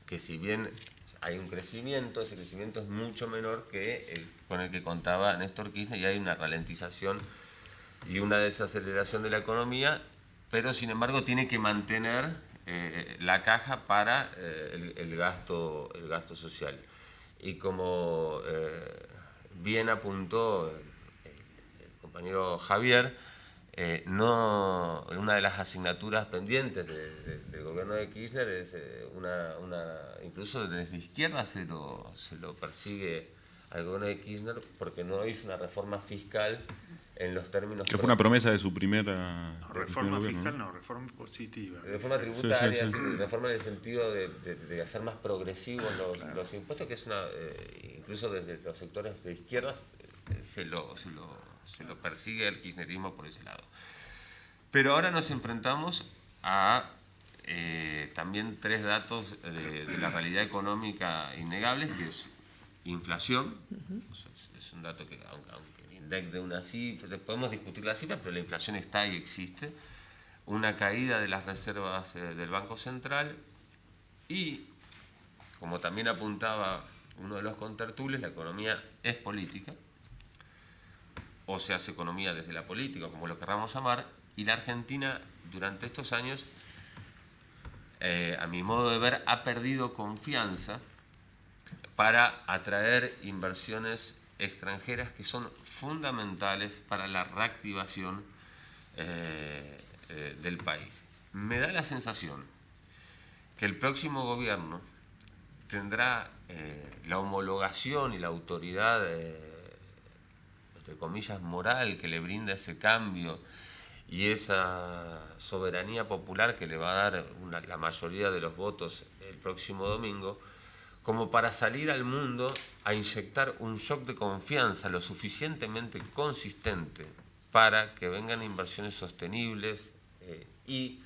que si bien hay un crecimiento, ese crecimiento es mucho menor que el con el que contaba Néstor Kirchner, y hay una ralentización y una desaceleración de la economía, pero sin embargo tiene que mantener la caja para el gasto social. Y como bien apuntó el compañero Javier, una de las asignaturas pendientes del gobierno de Kirchner es incluso desde izquierda se lo persigue al gobierno de Kirchner porque no hizo una reforma fiscal en los términos... Que fue una promesa de su primera... Reforma fiscal no, reforma positiva. Reforma tributaria, sí. reforma en el sentido de hacer más progresivos los impuestos, que es incluso desde los sectores de izquierdas se lo persigue el kirchnerismo por ese lado. Pero ahora nos enfrentamos a también 3 datos de la realidad económica innegables, que es inflación. O sea, es un dato que, aunque el INDEC de una cifra, podemos discutir la cifra, pero la inflación está y existe. Una caída de las reservas del Banco Central y, como también apuntaba uno de los contertulios, la economía es política, o se hace economía desde la política, como lo querramos llamar, y la Argentina durante estos años, a mi modo de ver, ha perdido confianza para atraer inversiones extranjeras que son fundamentales para la reactivación del país. Me da la sensación que el próximo gobierno tendrá la homologación y la autoridad, entre comillas, moral que le brinda ese cambio y esa soberanía popular que le va a dar la mayoría de los votos el próximo domingo, como para salir al mundo a inyectar un shock de confianza lo suficientemente consistente para que vengan inversiones sostenibles y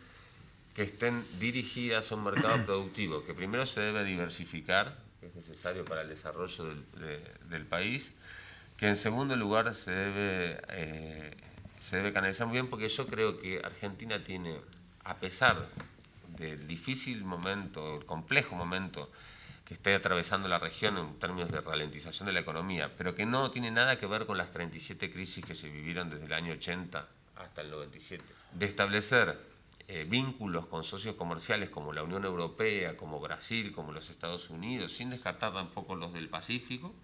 que estén dirigidas a un mercado productivo que primero se debe diversificar, que es necesario para el desarrollo del país, que en segundo lugar se debe se debe canalizar muy bien, porque yo creo que Argentina tiene, a pesar del difícil momento, el complejo momento que está atravesando la región en términos de ralentización de la economía, pero que no tiene nada que ver con las 37 crisis que se vivieron desde el año 80 hasta el 97, de establecer vínculos con socios comerciales como la Unión Europea, como Brasil, como los Estados Unidos, sin descartar tampoco los del Pacífico,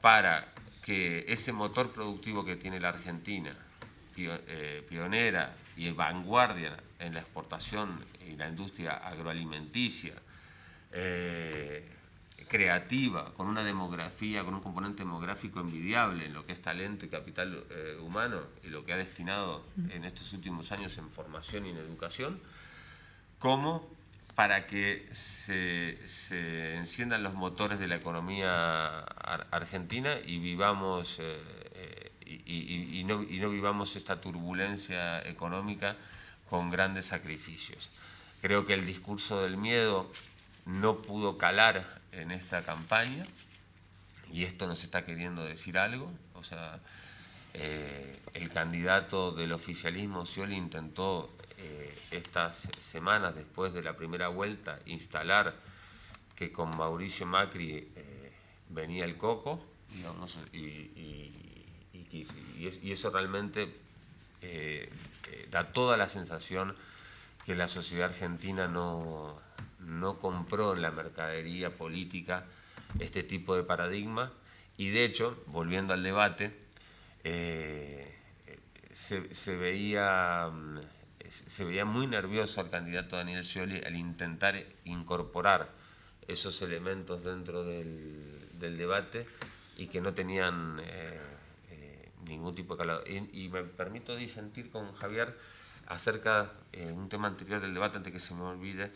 para que ese motor productivo que tiene la Argentina, pionera y vanguardia en la exportación y la industria agroalimenticia, creativa, con una demografía, con un componente demográfico envidiable en lo que es talento y capital humano, y lo que ha destinado en estos últimos años en formación y en educación, como para que se enciendan los motores de la economía argentina y vivamos y no vivamos esta turbulencia económica con grandes sacrificios. Creo que el discurso del miedo no pudo calar en esta campaña, y esto nos está queriendo decir algo. O sea, el candidato del oficialismo, Scioli, intentó estas semanas después de la primera vuelta instalar que con Mauricio Macri venía el coco, digamos, y eso realmente da toda la sensación que la sociedad argentina no compró en la mercadería política este tipo de paradigma, y de hecho, volviendo al debate, se veía muy nervioso al candidato Daniel Scioli al intentar incorporar esos elementos dentro del debate y que no tenían ningún tipo de calado. Y me permito disentir con Javier acerca de un tema anterior del debate, antes que se me olvide,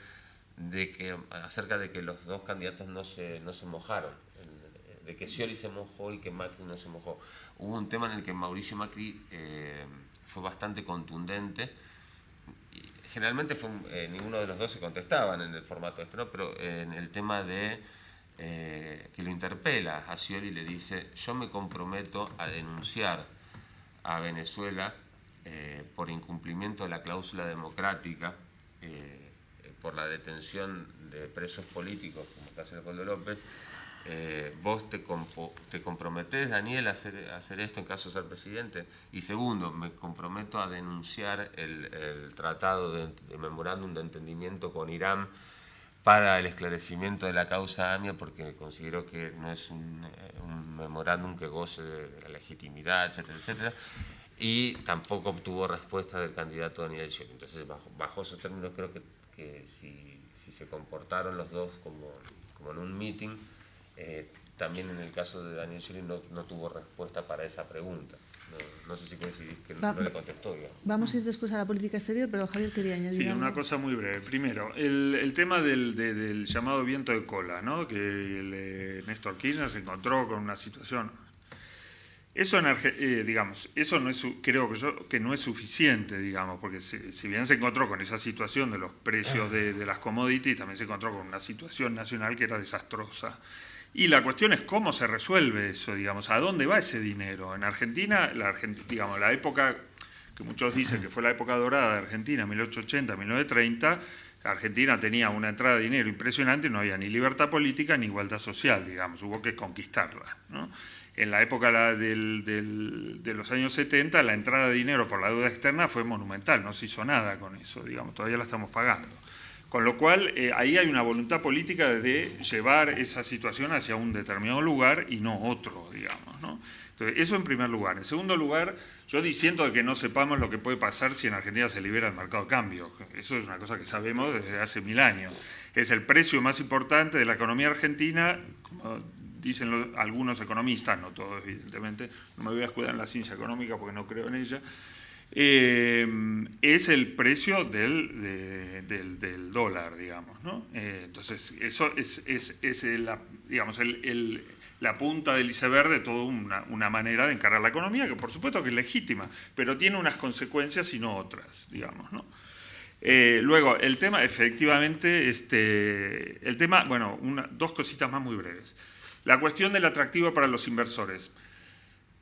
acerca de que los dos candidatos no se mojaron, de que Scioli se mojó y que Macri no se mojó. Hubo un tema en el que Mauricio Macri fue bastante contundente. Generalmente ninguno de los dos se contestaban en el formato este, ¿no? Pero en el tema de que lo interpela a Scioli, le dice: yo me comprometo a denunciar a Venezuela por incumplimiento de la cláusula democrática, por la detención de presos políticos como el caso de Leopoldo López. Vos te comprometés, Daniel, a hacer esto en caso de ser presidente. Y segundo, me comprometo a denunciar el tratado de memorándum de entendimiento con Irán para el esclarecimiento de la causa AMIA, porque considero que no es un memorándum que goce de la legitimidad, etcétera, etcétera. Y tampoco obtuvo respuesta del candidato Daniel Scioli. Entonces, bajo esos términos, creo que si se comportaron los dos como en un meeting, también en el caso de Daniel Scioli no tuvo respuesta para esa pregunta. No sé si coincidís que no le contestó. Digamos. Vamos a ir después a la política exterior, pero Javier quería añadir algo. Una cosa muy breve. Primero, el tema del llamado viento de cola, ¿no? Que Néstor Kirchner se encontró con una situación. Eso eso no es, creo que no es suficiente, digamos, porque si bien se encontró con esa situación de los precios de las commodities, también se encontró con una situación nacional que era desastrosa. Y la cuestión es cómo se resuelve eso, digamos, a dónde va ese dinero. En Argentina, digamos, la época que muchos dicen que fue la época dorada de Argentina, 1880, 1930, Argentina tenía una entrada de dinero impresionante, no había ni libertad política ni igualdad social, digamos, hubo que conquistarla, ¿no? En la época de los años 70, la entrada de dinero por la deuda externa fue monumental, no se hizo nada con eso, digamos, todavía la estamos pagando. Con lo cual, ahí hay una voluntad política de llevar esa situación hacia un determinado lugar y no otro, digamos, ¿no? Entonces, eso en primer lugar. En segundo lugar, yo disiento de que no sepamos lo que puede pasar si en Argentina se libera el mercado de cambio. Eso es una cosa que sabemos desde hace 1000 años. Es el precio más importante de la economía argentina, como dicen algunos economistas, no todos evidentemente, no me voy a escudar en la ciencia económica porque no creo en ella, es el precio del dólar, digamos, ¿no? Entonces, eso es la punta del iceberg de toda una manera de encarar la economía, que por supuesto que es legítima, pero tiene unas consecuencias y no otras, digamos, ¿no? Luego, el tema, efectivamente, dos cositas más muy breves. La cuestión del atractivo para los inversores.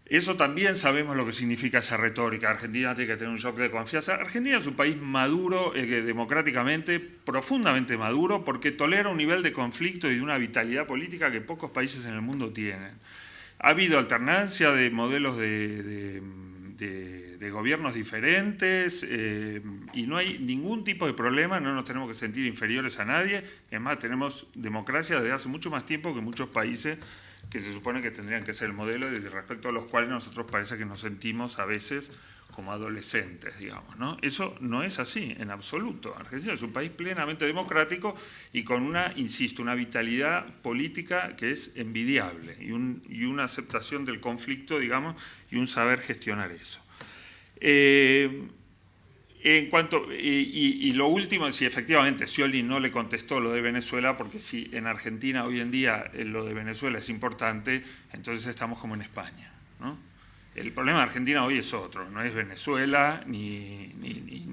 Eso también sabemos lo que significa esa retórica. Argentina tiene que tener un shock de confianza. Argentina es un país maduro, democráticamente, profundamente maduro, porque tolera un nivel de conflicto y de una vitalidad política que pocos países en el mundo tienen. Ha habido alternancia de modelos de gobiernos diferentes y no hay ningún tipo de problema, no nos tenemos que sentir inferiores a nadie. Es más, tenemos democracia desde hace mucho más tiempo que muchos países que se supone que tendrían que ser el modelo y respecto a los cuales nosotros parece que nos sentimos a veces como adolescentes, digamos, ¿no? Eso no es así, en absoluto. Argentina es un país plenamente democrático y con una, insisto, una vitalidad política que es envidiable y una aceptación del conflicto, digamos, y un saber gestionar eso. En cuanto, y lo último, si efectivamente Scioli no le contestó lo de Venezuela, porque si en Argentina hoy en día lo de Venezuela es importante, entonces estamos como en España, ¿no? El problema de Argentina hoy es otro, no es Venezuela ni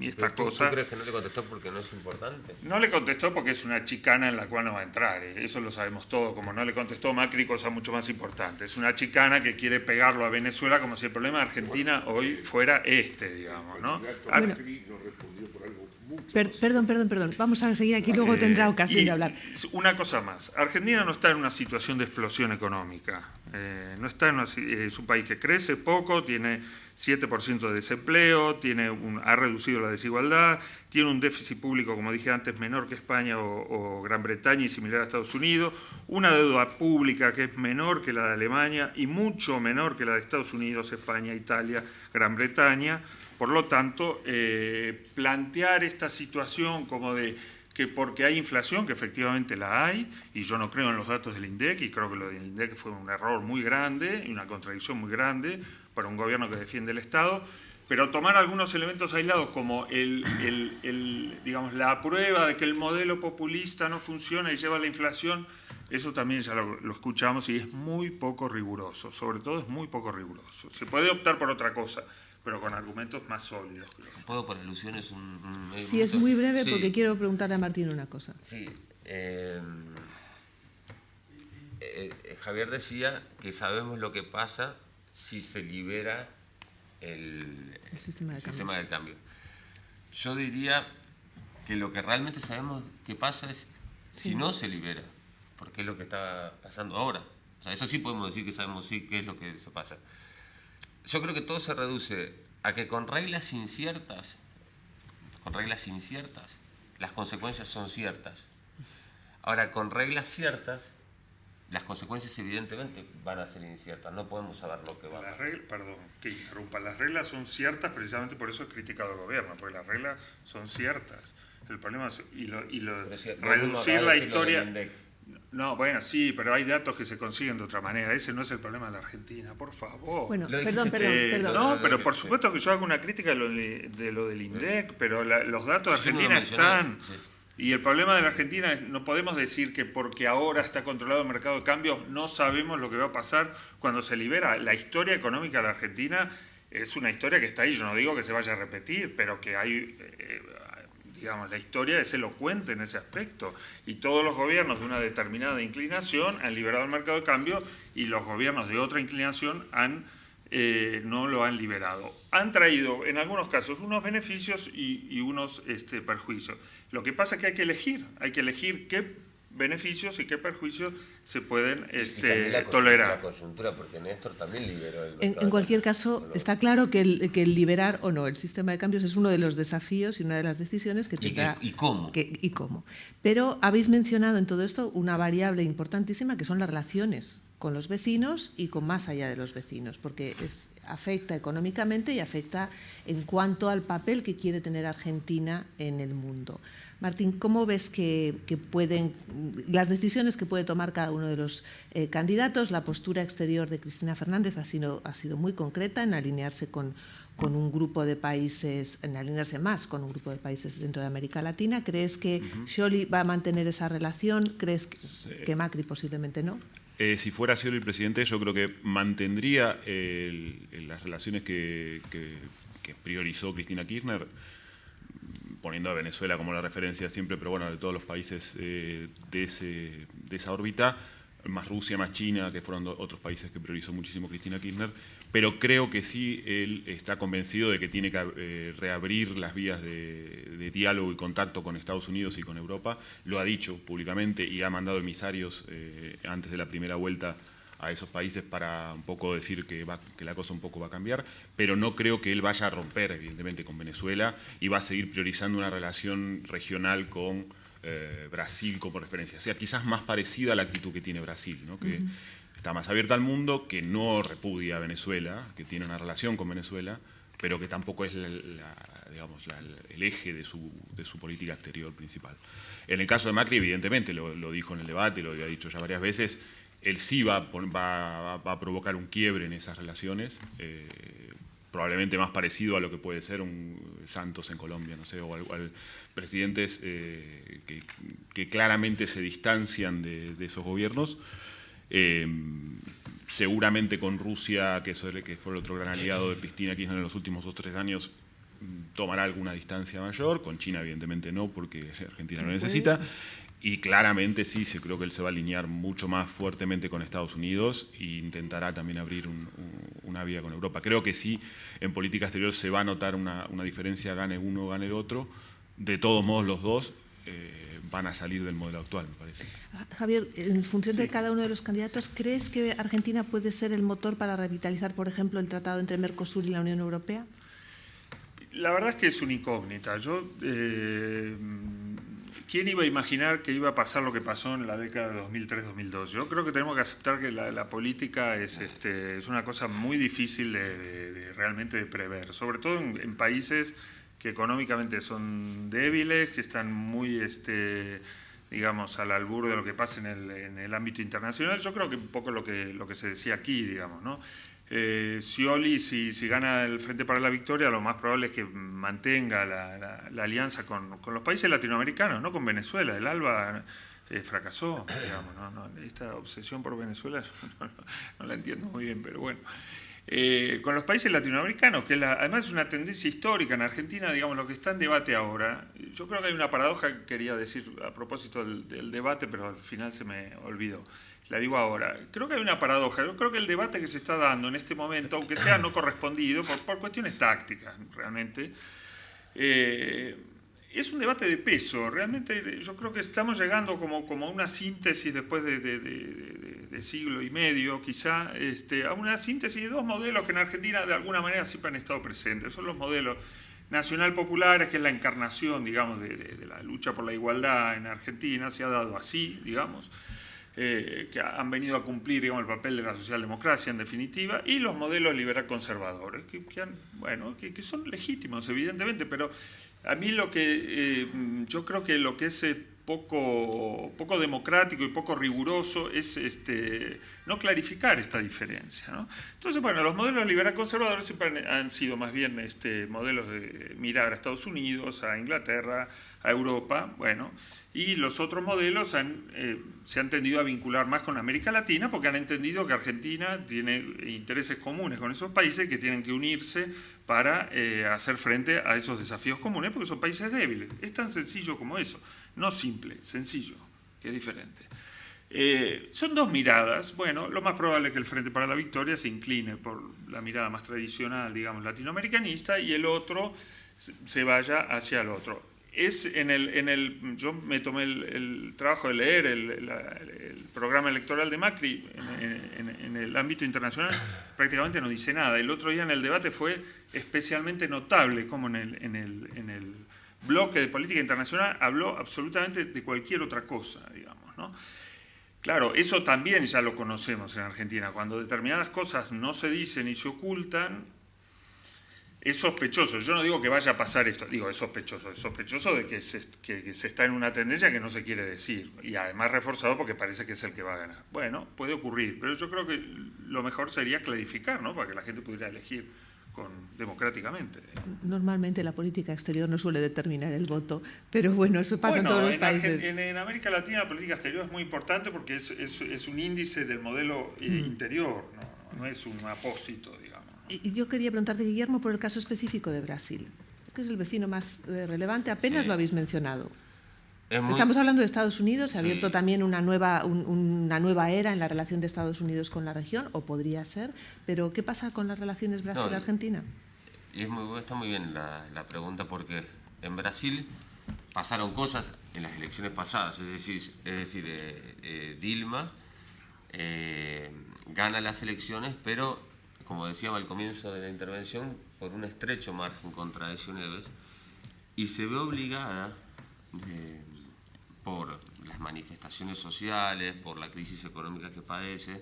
esta cosa. ¿Tú crees que no le contestó porque no es importante? No le contestó porque es una chicana en la cual no va a entrar, eso lo sabemos todo, como no le contestó Macri, cosa mucho más importante. Es una chicana que quiere pegarlo a Venezuela como si el problema de Argentina hoy fuera digamos, ¿no? Bueno, perdón. Vamos a seguir aquí, luego tendrá ocasión de hablar. Una cosa más. Argentina no está en una situación de explosión económica. No está es un país que crece poco, tiene 7% de desempleo, ha reducido la desigualdad, tiene un déficit público, como dije antes, menor que España o Gran Bretaña y similar a Estados Unidos, una deuda pública que es menor que la de Alemania y mucho menor que la de Estados Unidos, España, Italia, Gran Bretaña. Por lo tanto, plantear esta situación como de que porque hay inflación, que efectivamente la hay, y yo no creo en los datos del INDEC, y creo que lo del INDEC fue un error muy grande y una contradicción muy grande para un gobierno que defiende el Estado, pero tomar algunos elementos aislados como digamos, la prueba de que el modelo populista no funciona y lleva a la inflación, eso también ya lo escuchamos y es muy poco riguroso, sobre todo es muy poco riguroso. Se puede optar por otra cosa, pero con argumentos más sólidos. ¿Puedo por alusiones Sí, es muy breve sí. Porque quiero preguntarle a Martín una cosa. Sí. Javier decía que sabemos lo que pasa si se libera el sistema de cambio. Yo diría que lo que realmente sabemos que pasa es si no se libera, porque es lo que está pasando ahora. O sea, eso sí podemos decir que sabemos sí qué es lo que se pasa. Yo creo que todo se reduce a que con reglas inciertas, las consecuencias son ciertas. Ahora, con reglas ciertas, las consecuencias evidentemente van a ser inciertas. No podemos saber lo que va a pasar. Perdón, que interrumpa. Las reglas son ciertas, precisamente por eso es criticado el gobierno, porque las reglas son ciertas. El problema es, reducir la historia. No, bueno, sí, pero hay datos que se consiguen de otra manera. Ese no es el problema de la Argentina, por favor. Bueno, perdón. No, pero por supuesto que yo hago una crítica de lo del INDEC, pero los datos de Argentina están. Sí. Y el problema de la Argentina es, no podemos decir que porque ahora está controlado el mercado de cambios no sabemos lo que va a pasar cuando se libera. La historia económica de la Argentina es una historia que está ahí. Yo no digo que se vaya a repetir, pero que hay... digamos, la historia es elocuente en ese aspecto y todos los gobiernos de una determinada inclinación han liberado el mercado de cambio y los gobiernos de otra inclinación no lo han liberado. Han traído, en algunos casos, unos beneficios y unos perjuicios. Lo que pasa es que hay que elegir qué beneficios y qué perjuicios se pueden tolerar. La coyuntura, porque Néstor también liberó el mercado. En cualquier caso, está claro que el liberar o no el sistema de cambios es uno de los desafíos y una de las decisiones que tendrá. ¿Y cómo? ¿Y cómo? Pero habéis mencionado en todo esto una variable importantísima que son las relaciones con los vecinos y con más allá de los vecinos, porque afecta económicamente y afecta en cuanto al papel que quiere tener Argentina en el mundo. Martín, ¿cómo ves que pueden las decisiones que puede tomar cada uno de los candidatos? La postura exterior de Cristina Fernández ha sido muy concreta en alinearse con un grupo de países, en alinearse más con un grupo de países dentro de América Latina. ¿Crees que Scioli va a mantener esa relación? ¿Crees que Macri posiblemente no? Si fuera Scioli el presidente, yo creo que mantendría las relaciones que priorizó Cristina Kirchner, poniendo a Venezuela como la referencia siempre, pero bueno, de todos los países de esa órbita, más Rusia, más China, que fueron otros países que priorizó muchísimo Cristina Kirchner, pero creo que sí él está convencido de que tiene que reabrir las vías de diálogo y contacto con Estados Unidos y con Europa. Lo ha dicho públicamente y ha mandado emisarios antes de la primera vuelta a esos países para un poco decir que la cosa un poco va a cambiar, pero no creo que él vaya a romper, evidentemente, con Venezuela y va a seguir priorizando una relación regional con Brasil como referencia. O sea, quizás más parecida a la actitud que tiene Brasil, ¿no? Que está más abierta al mundo, que no repudia a Venezuela, que tiene una relación con Venezuela, pero que tampoco es el eje de su política exterior principal. En el caso de Macri, evidentemente, lo dijo en el debate, lo había dicho ya varias veces, él sí va a provocar un quiebre en esas relaciones, probablemente más parecido a lo que puede ser un Santos en Colombia, no sé, o al presidentes que claramente se distancian de esos gobiernos. Seguramente con Rusia, que fue el otro gran aliado de Cristina Kirchner en los últimos 2 o 3 años, tomará alguna distancia mayor. Con China evidentemente no, porque Argentina lo necesita. Y claramente sí, creo que él se va a alinear mucho más fuertemente con Estados Unidos e intentará también abrir una vía con Europa. Creo que sí, en política exterior se va a notar una diferencia, gane uno o gane el otro. De todos modos, los dos van a salir del modelo actual, me parece. Javier, en función de cada uno de los candidatos, ¿crees que Argentina puede ser el motor para revitalizar, por ejemplo, el tratado entre Mercosur y la Unión Europea? La verdad es que es una incógnita. ¿Quién iba a imaginar que iba a pasar lo que pasó en la década de 2003-2002? Yo creo que tenemos que aceptar que la política es una cosa muy difícil realmente de prever, sobre todo en países que económicamente son débiles, que están muy, digamos, al albur de lo que pasa en el ámbito internacional. Yo creo que un poco lo que se decía aquí, digamos, ¿no? Scioli, si gana el Frente para la Victoria, lo más probable es que mantenga la alianza con los países latinoamericanos, no con Venezuela. El ALBA fracasó, digamos, ¿no? Esta obsesión por Venezuela no la entiendo muy bien, pero bueno. Con los países latinoamericanos, que además es una tendencia histórica en Argentina, digamos, lo que está en debate ahora. Yo creo que hay una paradoja que quería decir a propósito del debate, pero al final se me olvidó. La digo ahora. Creo que hay una paradoja. Yo creo que el debate que se está dando en este momento, aunque sea no correspondido, por cuestiones tácticas, realmente, es un debate de peso. Realmente yo creo que estamos llegando como a una síntesis después de siglo y medio, quizá, a una síntesis de 2 modelos que en Argentina de alguna manera siempre han estado presentes. Son los modelos nacional populares, que es la encarnación, digamos, de la lucha por la igualdad en Argentina, se ha dado así, digamos. Que han venido a cumplir, digamos, el papel de la socialdemocracia en definitiva, y los modelos liberal conservadores, que son legítimos evidentemente, pero a mí yo creo que lo que es poco democrático y poco riguroso es no clarificar esta diferencia, ¿no? Entonces, bueno, los modelos liberal conservadores siempre han sido más bien modelos de mirar a Estados Unidos, a Inglaterra, a Europa, bueno, y los otros modelos se han tendido a vincular más con América Latina porque han entendido que Argentina tiene intereses comunes con esos países que tienen que unirse para hacer frente a esos desafíos comunes porque son países débiles. Es tan sencillo como eso, no simple, sencillo, que es diferente. Son 2 miradas. Bueno, lo más probable es que el Frente para la Victoria se incline por la mirada más tradicional, digamos, latinoamericanista, y el otro se vaya hacia el otro. Yo me tomé el trabajo de leer el programa electoral de Macri en el ámbito internacional, prácticamente no dice nada. El otro día en el debate fue especialmente notable como en el bloque de política internacional habló absolutamente de cualquier otra cosa, digamos, ¿no? Claro, eso también ya lo conocemos en Argentina. Cuando determinadas cosas no se dicen y se ocultan, es sospechoso. Yo no digo que vaya a pasar esto, digo, es sospechoso de que se está en una tendencia que no se quiere decir, y además reforzado porque parece que es el que va a ganar. Bueno, puede ocurrir, pero yo creo que lo mejor sería clarificar, ¿no? Para que la gente pudiera elegir democráticamente. Normalmente la política exterior no suele determinar el voto, pero bueno, eso pasa en todos los países. En América Latina la política exterior es muy importante porque es un índice del modelo interior, no es un apósito, digamos. Y yo quería preguntarte, Guillermo, por el caso específico de Brasil, que es el vecino más relevante, apenas Sí. lo habéis mencionado. Estamos hablando de Estados Unidos, se ha Sí. abierto también una nueva era en la relación de Estados Unidos con la región, o podría ser, pero ¿qué pasa con las relaciones Brasil-Argentina? Y está muy bien la pregunta, porque en Brasil pasaron cosas en las elecciones pasadas, es decir, Dilma gana las elecciones, pero como decíamos al comienzo de la intervención, por un estrecho margen contra Aécio Neves, y se ve obligada por las manifestaciones sociales, por la crisis económica que padece,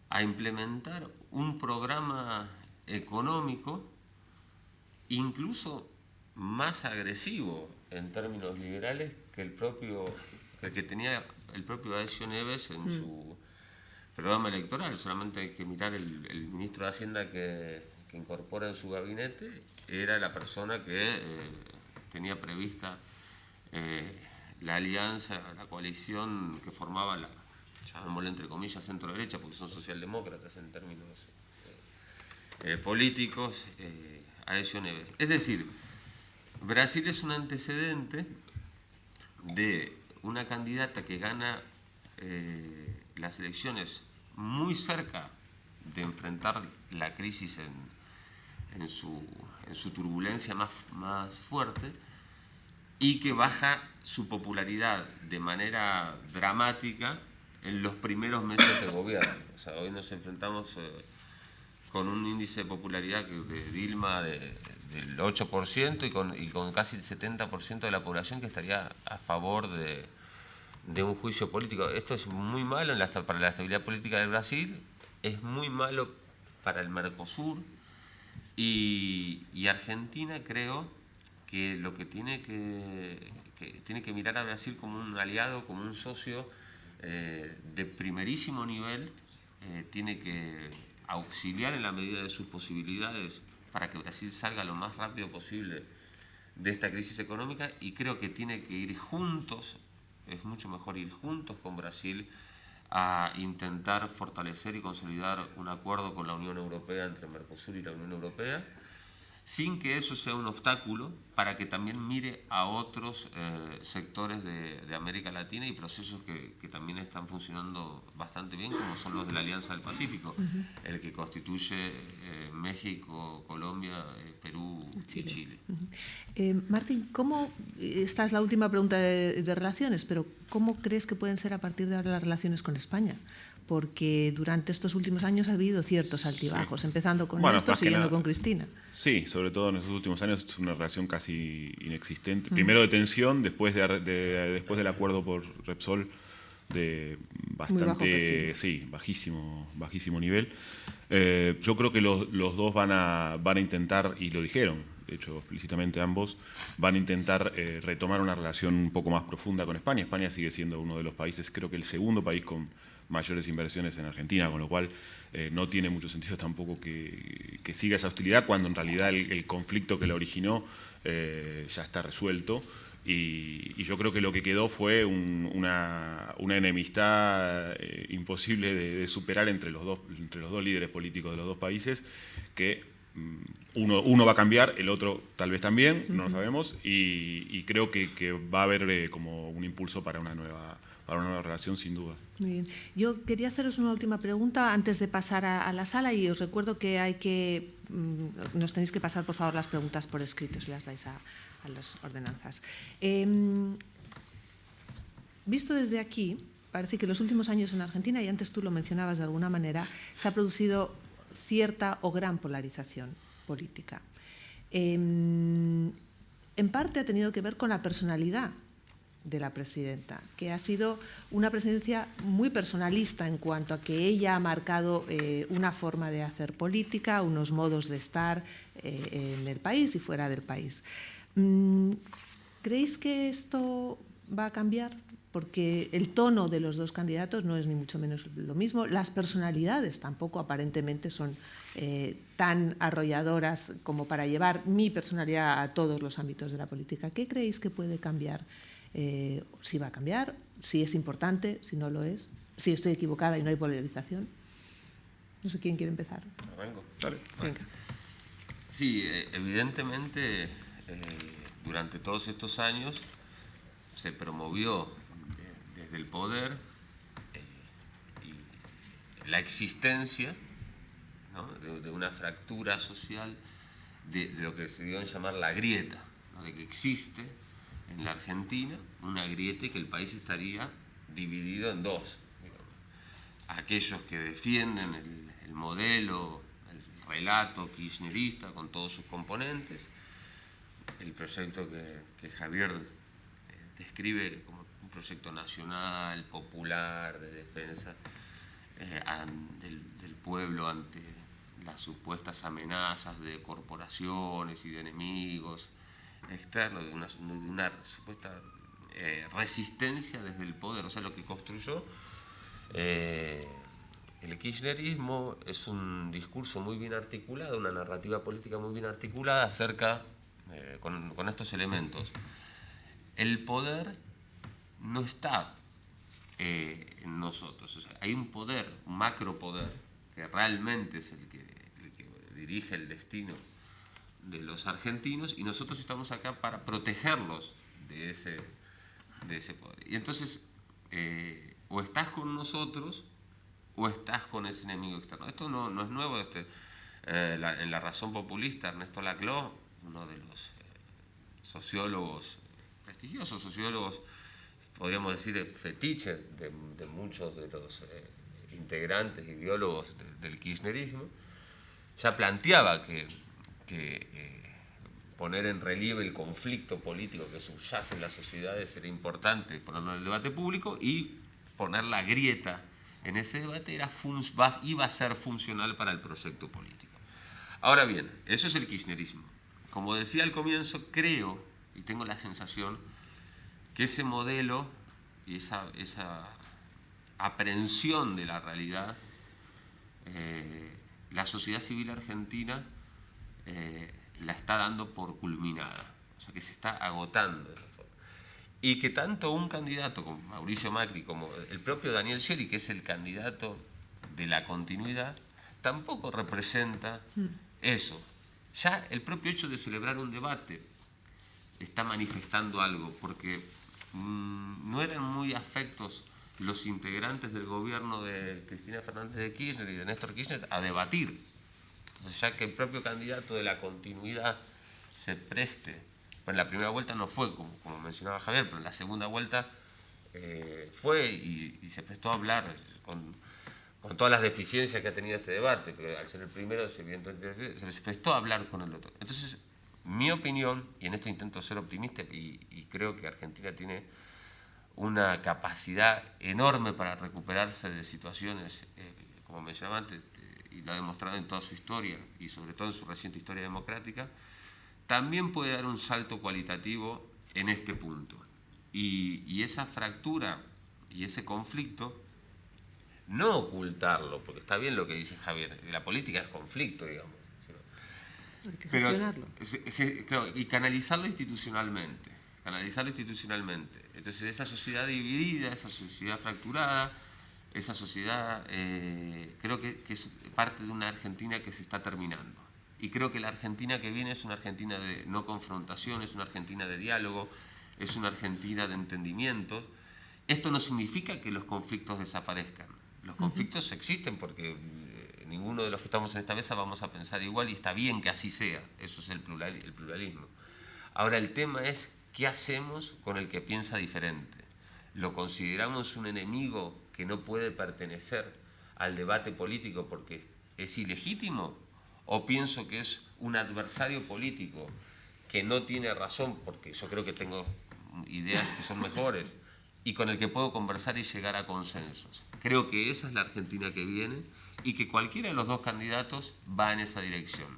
a implementar un programa económico incluso más agresivo en términos liberales que el que tenía el propio Aécio Neves en su programa electoral. Solamente hay que mirar el ministro de Hacienda que incorpora en su gabinete, era la persona que tenía prevista la alianza, la coalición que formaba llamémosle entre comillas centro-derecha, porque son socialdemócratas en términos políticos, Aécio Neves. Es decir, Brasil es un antecedente de una candidata que gana las elecciones muy cerca de enfrentar la crisis en su turbulencia más fuerte, y que baja su popularidad de manera dramática en los primeros meses de gobierno. O sea, hoy nos enfrentamos con un índice de popularidad de Dilma del 8% y con casi el 70% de la población que estaría a favor de un juicio político. Esto es muy malo para la estabilidad política del Brasil, es muy malo para el Mercosur, y Argentina creo que lo que tiene que mirar a Brasil como un aliado, como un socio de primerísimo nivel, tiene que auxiliar en la medida de sus posibilidades para que Brasil salga lo más rápido posible de esta crisis económica, y creo que tiene que ir juntos, es mucho mejor ir juntos con Brasil a intentar fortalecer y consolidar un acuerdo con la Unión Europea, entre Mercosur y la Unión Europea, sin que eso sea un obstáculo para que también mire a otros sectores de América Latina y procesos que también están funcionando bastante bien, como son los de la Alianza del Pacífico, el que constituye México, Colombia, Perú y Chile. Martín, esta es la última pregunta de relaciones, pero ¿cómo crees que pueden ser a partir de ahora las relaciones con España? Porque durante estos últimos años ha habido ciertos altibajos, empezando con Néstor, siguiendo con Cristina. Sí, sobre todo en estos últimos años es una relación casi inexistente. Primero de tensión, después del acuerdo por Repsol, de bastante, bajísimo nivel. Yo creo que los dos van a intentar, y lo dijeron, de hecho explícitamente ambos, van a intentar retomar una relación un poco más profunda con España. España sigue siendo uno de los países, creo que el segundo país con mayores inversiones en Argentina, con lo cual no tiene mucho sentido tampoco que siga esa hostilidad, cuando en realidad el conflicto que la originó ya está resuelto, y yo creo que lo que quedó fue una enemistad imposible de superar entre los dos líderes políticos de los dos países, que uno va a cambiar, el otro tal vez también, no lo sabemos, y creo que va a haber como un impulso para una nueva relación, sin duda. Muy bien. Yo quería haceros una última pregunta antes de pasar a la sala, y os recuerdo que nos tenéis que pasar, por favor, las preguntas por escrito, si las dais a las ordenanzas. Visto desde aquí, parece que en los últimos años en Argentina, y antes tú lo mencionabas de alguna manera, se ha producido cierta o gran polarización política. En parte ha tenido que ver con la personalidad de la presidenta, que ha sido una presidencia muy personalista en cuanto a que ella ha marcado una forma de hacer política, unos modos de estar en el país y fuera del país. ¿Creéis que esto va a cambiar? Porque el tono de los dos candidatos no es ni mucho menos lo mismo. Las personalidades tampoco aparentemente son tan arrolladoras como para llevar mi personalidad a todos los ámbitos de la política. ¿Qué creéis que puede cambiar? Si va a cambiar, si es importante, si no lo es, si estoy equivocada y no hay polarización. No sé quién quiere empezar. Vengo. Dale. Venga. Sí, evidentemente, durante todos estos años se promovió desde el poder y la existencia, ¿no?, de una fractura social, de lo que se dio en llamar la grieta, ¿no?, de que existe en la Argentina una grieta y que el país estaría dividido en dos, digamos. Aquellos que defienden el modelo, el relato kirchnerista con todos sus componentes, el proyecto que Javier describe como un proyecto nacional, popular, de defensa del pueblo ante las supuestas amenazas de corporaciones y de enemigos externos, de una supuesta resistencia desde el poder. O sea, lo que construyó el kirchnerismo es un discurso muy bien articulado, una narrativa política muy bien articulada acerca, con estos elementos. El poder no está en nosotros. O sea, hay un poder, un macropoder, que realmente es el que dirige el destino de los argentinos, y nosotros estamos acá para protegerlos de ese poder. Y entonces, o estás con nosotros o estás con ese enemigo externo. Esto no es nuevo. En la razón populista, Ernesto Laclau, uno de los sociólogos, prestigiosos sociólogos, podríamos decir fetiche de muchos de los integrantes, ideólogos del kirchnerismo, ya planteaba que poner en relieve el conflicto político que subyace en las sociedades era importante ponerlo en el debate público, y poner la grieta en ese debate iba a ser funcional para el proyecto político. Ahora bien, eso es el kirchnerismo. Como decía al comienzo, creo y tengo la sensación que ese modelo y esa aprehensión de la realidad, la sociedad civil argentina la está dando por culminada, o sea, que se está agotando. Y que tanto un candidato como Mauricio Macri como el propio Daniel Scioli, que es el candidato de la continuidad, tampoco representa eso. Ya el propio hecho de celebrar un debate está manifestando algo, porque no eran muy afectos los integrantes del gobierno de Cristina Fernández de Kirchner y de Néstor Kirchner a debatir. Entonces, ya que el propio candidato de la continuidad se preste, bueno, en la primera vuelta no fue como mencionaba Javier, pero en la segunda vuelta fue y se prestó a hablar con todas las deficiencias que ha tenido este debate, porque al ser el primero se les prestó a hablar con el otro. Entonces, mi opinión, y en esto intento ser optimista, y creo que Argentina tiene una capacidad enorme para recuperarse de situaciones, como mencionaba antes, y lo ha demostrado en toda su historia, y sobre todo en su reciente historia democrática, también puede dar un salto cualitativo en este punto. Y esa fractura y ese conflicto, no ocultarlo, porque está bien lo que dice Javier, la política es conflicto, digamos. Hay que gestionarlo. Claro, y canalizarlo institucionalmente. Entonces, esa sociedad dividida, esa sociedad fracturada, esa sociedad creo que es parte de una Argentina que se está terminando. Y creo que la Argentina que viene es una Argentina de no confrontación, es una Argentina de diálogo, es una Argentina de entendimiento. Esto no significa que los conflictos desaparezcan. Los conflictos existen porque ninguno de los que estamos en esta mesa vamos a pensar igual, y está bien que así sea. Eso es el pluralismo. Ahora, el tema es qué hacemos con el que piensa diferente. ¿Lo consideramos un enemigo que no puede pertenecer al debate político porque es ilegítimo? ¿O pienso que es un adversario político que no tiene razón porque yo creo que tengo ideas que son mejores y con el que puedo conversar y llegar a consensos? Creo que esa es la Argentina que viene y que cualquiera de los dos candidatos va en esa dirección.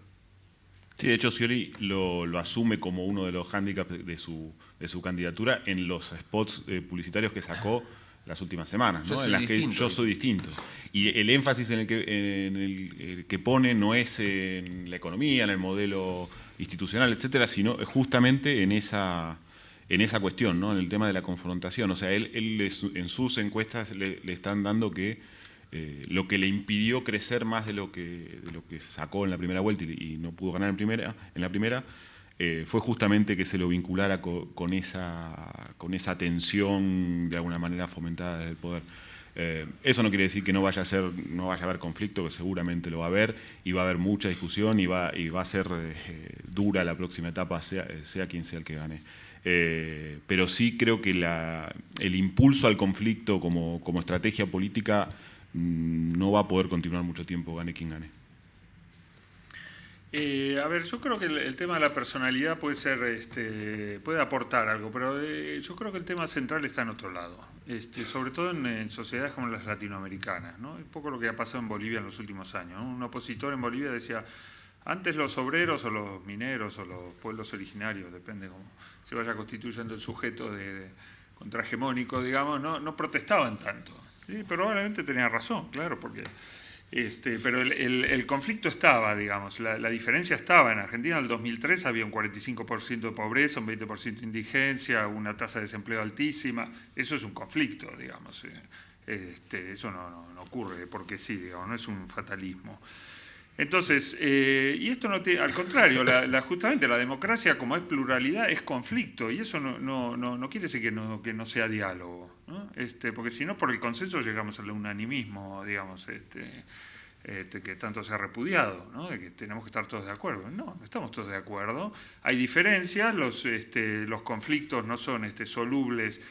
Sí, de hecho Scioli lo asume como uno de los hándicaps de su candidatura en los spots publicitarios que sacó las últimas semanas, ¿no? En las que yo soy distinto. Y el énfasis en el que pone no es en la economía, en el modelo institucional, etcétera, sino justamente en esa cuestión, ¿no? En el tema de la confrontación. O sea, él en sus encuestas le están dando que lo que le impidió crecer más de lo que sacó en la primera vuelta y no pudo ganar en la primera, fue justamente que se lo vinculara con esa tensión de alguna manera fomentada desde el poder. Eso no quiere decir que no vaya a haber conflicto, que seguramente lo va a haber, y va a haber mucha discusión y va a ser dura la próxima etapa, sea quien sea el que gane. Pero sí creo que el impulso al conflicto como estrategia política no va a poder continuar mucho tiempo, gane quien gane. A ver, yo creo que el tema de la personalidad puede ser, puede aportar algo, pero yo creo que el tema central está en otro lado, sobre todo en sociedades como las latinoamericanas, ¿no? Un poco lo que ha pasado en Bolivia en los últimos años, ¿no? Un opositor en Bolivia decía, antes los obreros o los mineros o los pueblos originarios, depende cómo se vaya constituyendo el sujeto contrahegemónico, digamos, no protestaban tanto. Sí, probablemente tenía razón, claro, porque... pero el conflicto estaba, digamos, la diferencia estaba. En Argentina en el 2003 había un 45% de pobreza, un 20% de indigencia, una tasa de desempleo altísima. Eso es un conflicto, digamos. Eso no ocurre porque sí, digamos, no es un fatalismo. Entonces, y esto no tiene, al contrario, justamente la democracia como es pluralidad es conflicto, y eso no quiere decir que no sea diálogo, ¿no? Porque si no, por el consenso llegamos al unanimismo, digamos, que tanto se ha repudiado, ¿no? De que tenemos que estar todos de acuerdo. No estamos todos de acuerdo. Hay diferencias, los conflictos no son solubles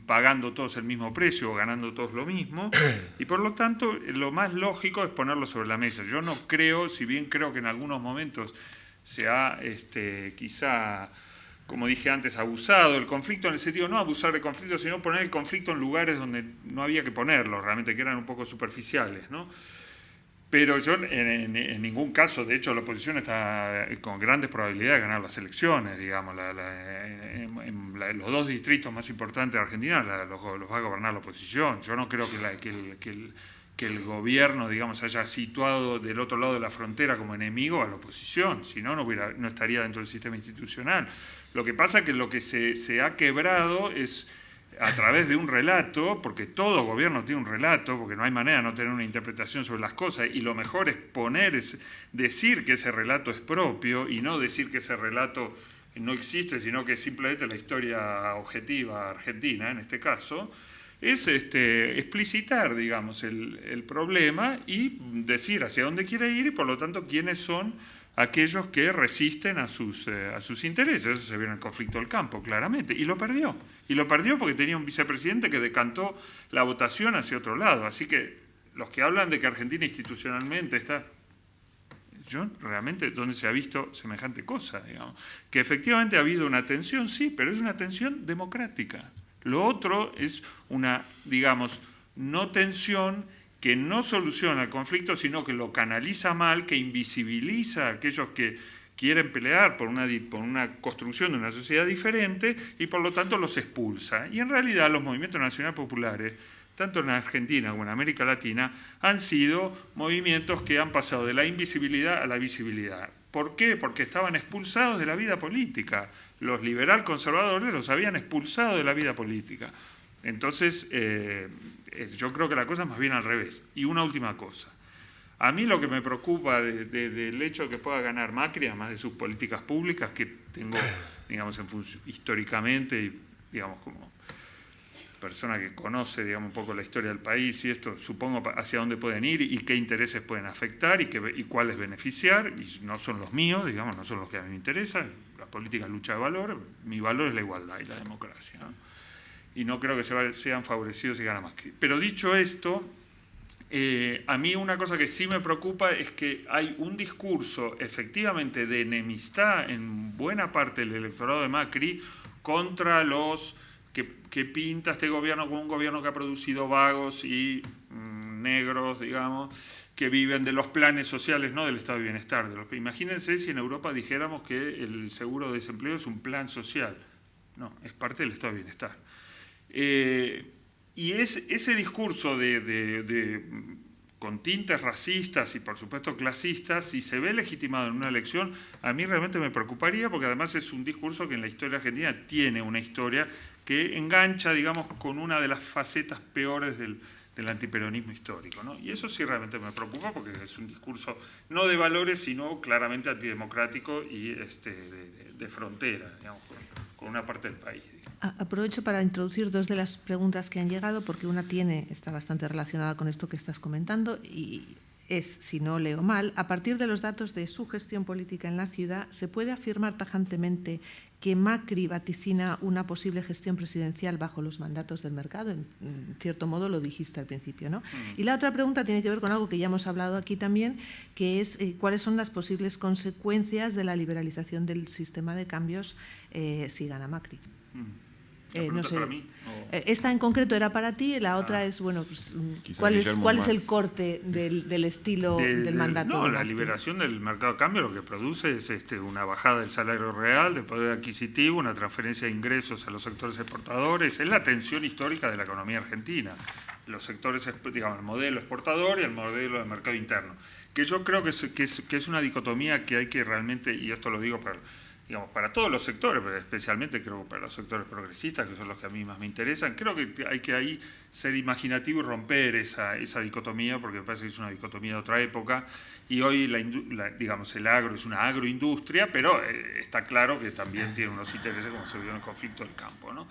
pagando todos el mismo precio o ganando todos lo mismo, y por lo tanto lo más lógico es ponerlo sobre la mesa. Yo no creo, si bien creo que en algunos momentos se ha quizá, como dije antes, abusado el conflicto, en el sentido no abusar del conflicto, sino poner el conflicto en lugares donde no había que ponerlo, realmente, que eran un poco superficiales, ¿no? Pero yo en ningún caso, de hecho, la oposición está con grandes probabilidades de ganar las elecciones, digamos. En los dos distritos más importantes de Argentina los va a gobernar la oposición. Yo no creo que el gobierno, digamos, haya situado del otro lado de la frontera como enemigo a la oposición, si no, no estaría dentro del sistema institucional. Lo que pasa es que lo que se ha quebrado es a través de un relato, porque todo gobierno tiene un relato, porque no hay manera de no tener una interpretación sobre las cosas, y lo mejor es decir que ese relato es propio y no decir que ese relato no existe, sino que es simplemente la historia objetiva argentina, en este caso, es explicitar, digamos, el problema y decir hacia dónde quiere ir y, por lo tanto, quiénes son aquellos que resisten a sus intereses. Eso se vio en el conflicto del campo, claramente, y lo perdió. Y lo perdió porque tenía un vicepresidente que decantó la votación hacia otro lado. Así que los que hablan de que Argentina institucionalmente está... Yo realmente, ¿dónde se ha visto semejante cosa? Digamos? Que efectivamente ha habido una tensión, sí, pero es una tensión democrática. Lo otro es una, digamos, no tensión que no soluciona el conflicto, sino que lo canaliza mal, que invisibiliza a aquellos que quieren pelear por una construcción de una sociedad diferente y por lo tanto los expulsa. Y en realidad los movimientos nacionales populares, tanto en Argentina como en América Latina, han sido movimientos que han pasado de la invisibilidad a la visibilidad. ¿Por qué? Porque estaban expulsados de la vida política. Los liberal conservadores los habían expulsado de la vida política. Entonces, yo creo que la cosa es más bien al revés. Y una última cosa. A mí lo que me preocupa del hecho de que pueda ganar Macri, además de sus políticas públicas, que tengo, digamos, históricamente, y, digamos, como persona que conoce, digamos, un poco la historia del país y esto, supongo hacia dónde pueden ir y qué intereses pueden afectar y cuáles beneficiar, y no son los míos, digamos, no son los que a mí me interesan. La política es lucha de valor, mi valor es la igualdad y la democracia, ¿no? Y no creo que sean favorecidos si gana Macri. Pero dicho esto, a mí una cosa que sí me preocupa es que hay un discurso efectivamente de enemistad en buena parte del electorado de Macri contra los que pinta este gobierno como un gobierno que ha producido vagos y negros, digamos, que viven de los planes sociales, no del estado de bienestar. Imagínense si en Europa dijéramos que el seguro de desempleo es un plan social. No, es parte del estado de bienestar. Y ese discurso con tintes racistas y por supuesto clasistas, si se ve legitimado en una elección, a mí realmente me preocuparía, porque además es un discurso que en la historia argentina tiene una historia que engancha, digamos, con una de las facetas peores del antiperonismo histórico, ¿no? Y eso sí realmente me preocupa porque es un discurso no de valores, sino claramente antidemocrático y de frontera, digamos, con una parte del país. Aprovecho para introducir dos de las preguntas que han llegado, porque una está bastante relacionada con esto que estás comentando y es, si no leo mal, a partir de los datos de su gestión política en la ciudad, ¿se puede afirmar tajantemente que Macri vaticina una posible gestión presidencial bajo los mandatos del mercado? En cierto modo lo dijiste al principio, ¿no? Y la otra pregunta tiene que ver con algo que ya hemos hablado aquí también, que es cuáles son las posibles consecuencias de la liberalización del sistema de cambios si gana Macri. No sé. Para mí, esta en concreto era para ti, la otra es, bueno, pues, ¿cuál es el corte del estilo del mandato? No, de la Macri? liberación del mercado de cambio lo que produce es una bajada del salario real, del poder adquisitivo, una transferencia de ingresos a los sectores exportadores, es la tensión histórica de la economía argentina, los sectores, digamos, el modelo exportador y el modelo de mercado interno, que yo creo que es una dicotomía que hay que realmente, y esto lo digo para todos los sectores, pero especialmente creo que para los sectores progresistas, que son los que a mí más me interesan, creo que hay que ahí ser imaginativo y romper esa dicotomía, porque me parece que es una dicotomía de otra época, y hoy digamos, el agro es una agroindustria, pero está claro que también tiene unos intereses como se vio en el conflicto del campo, ¿no?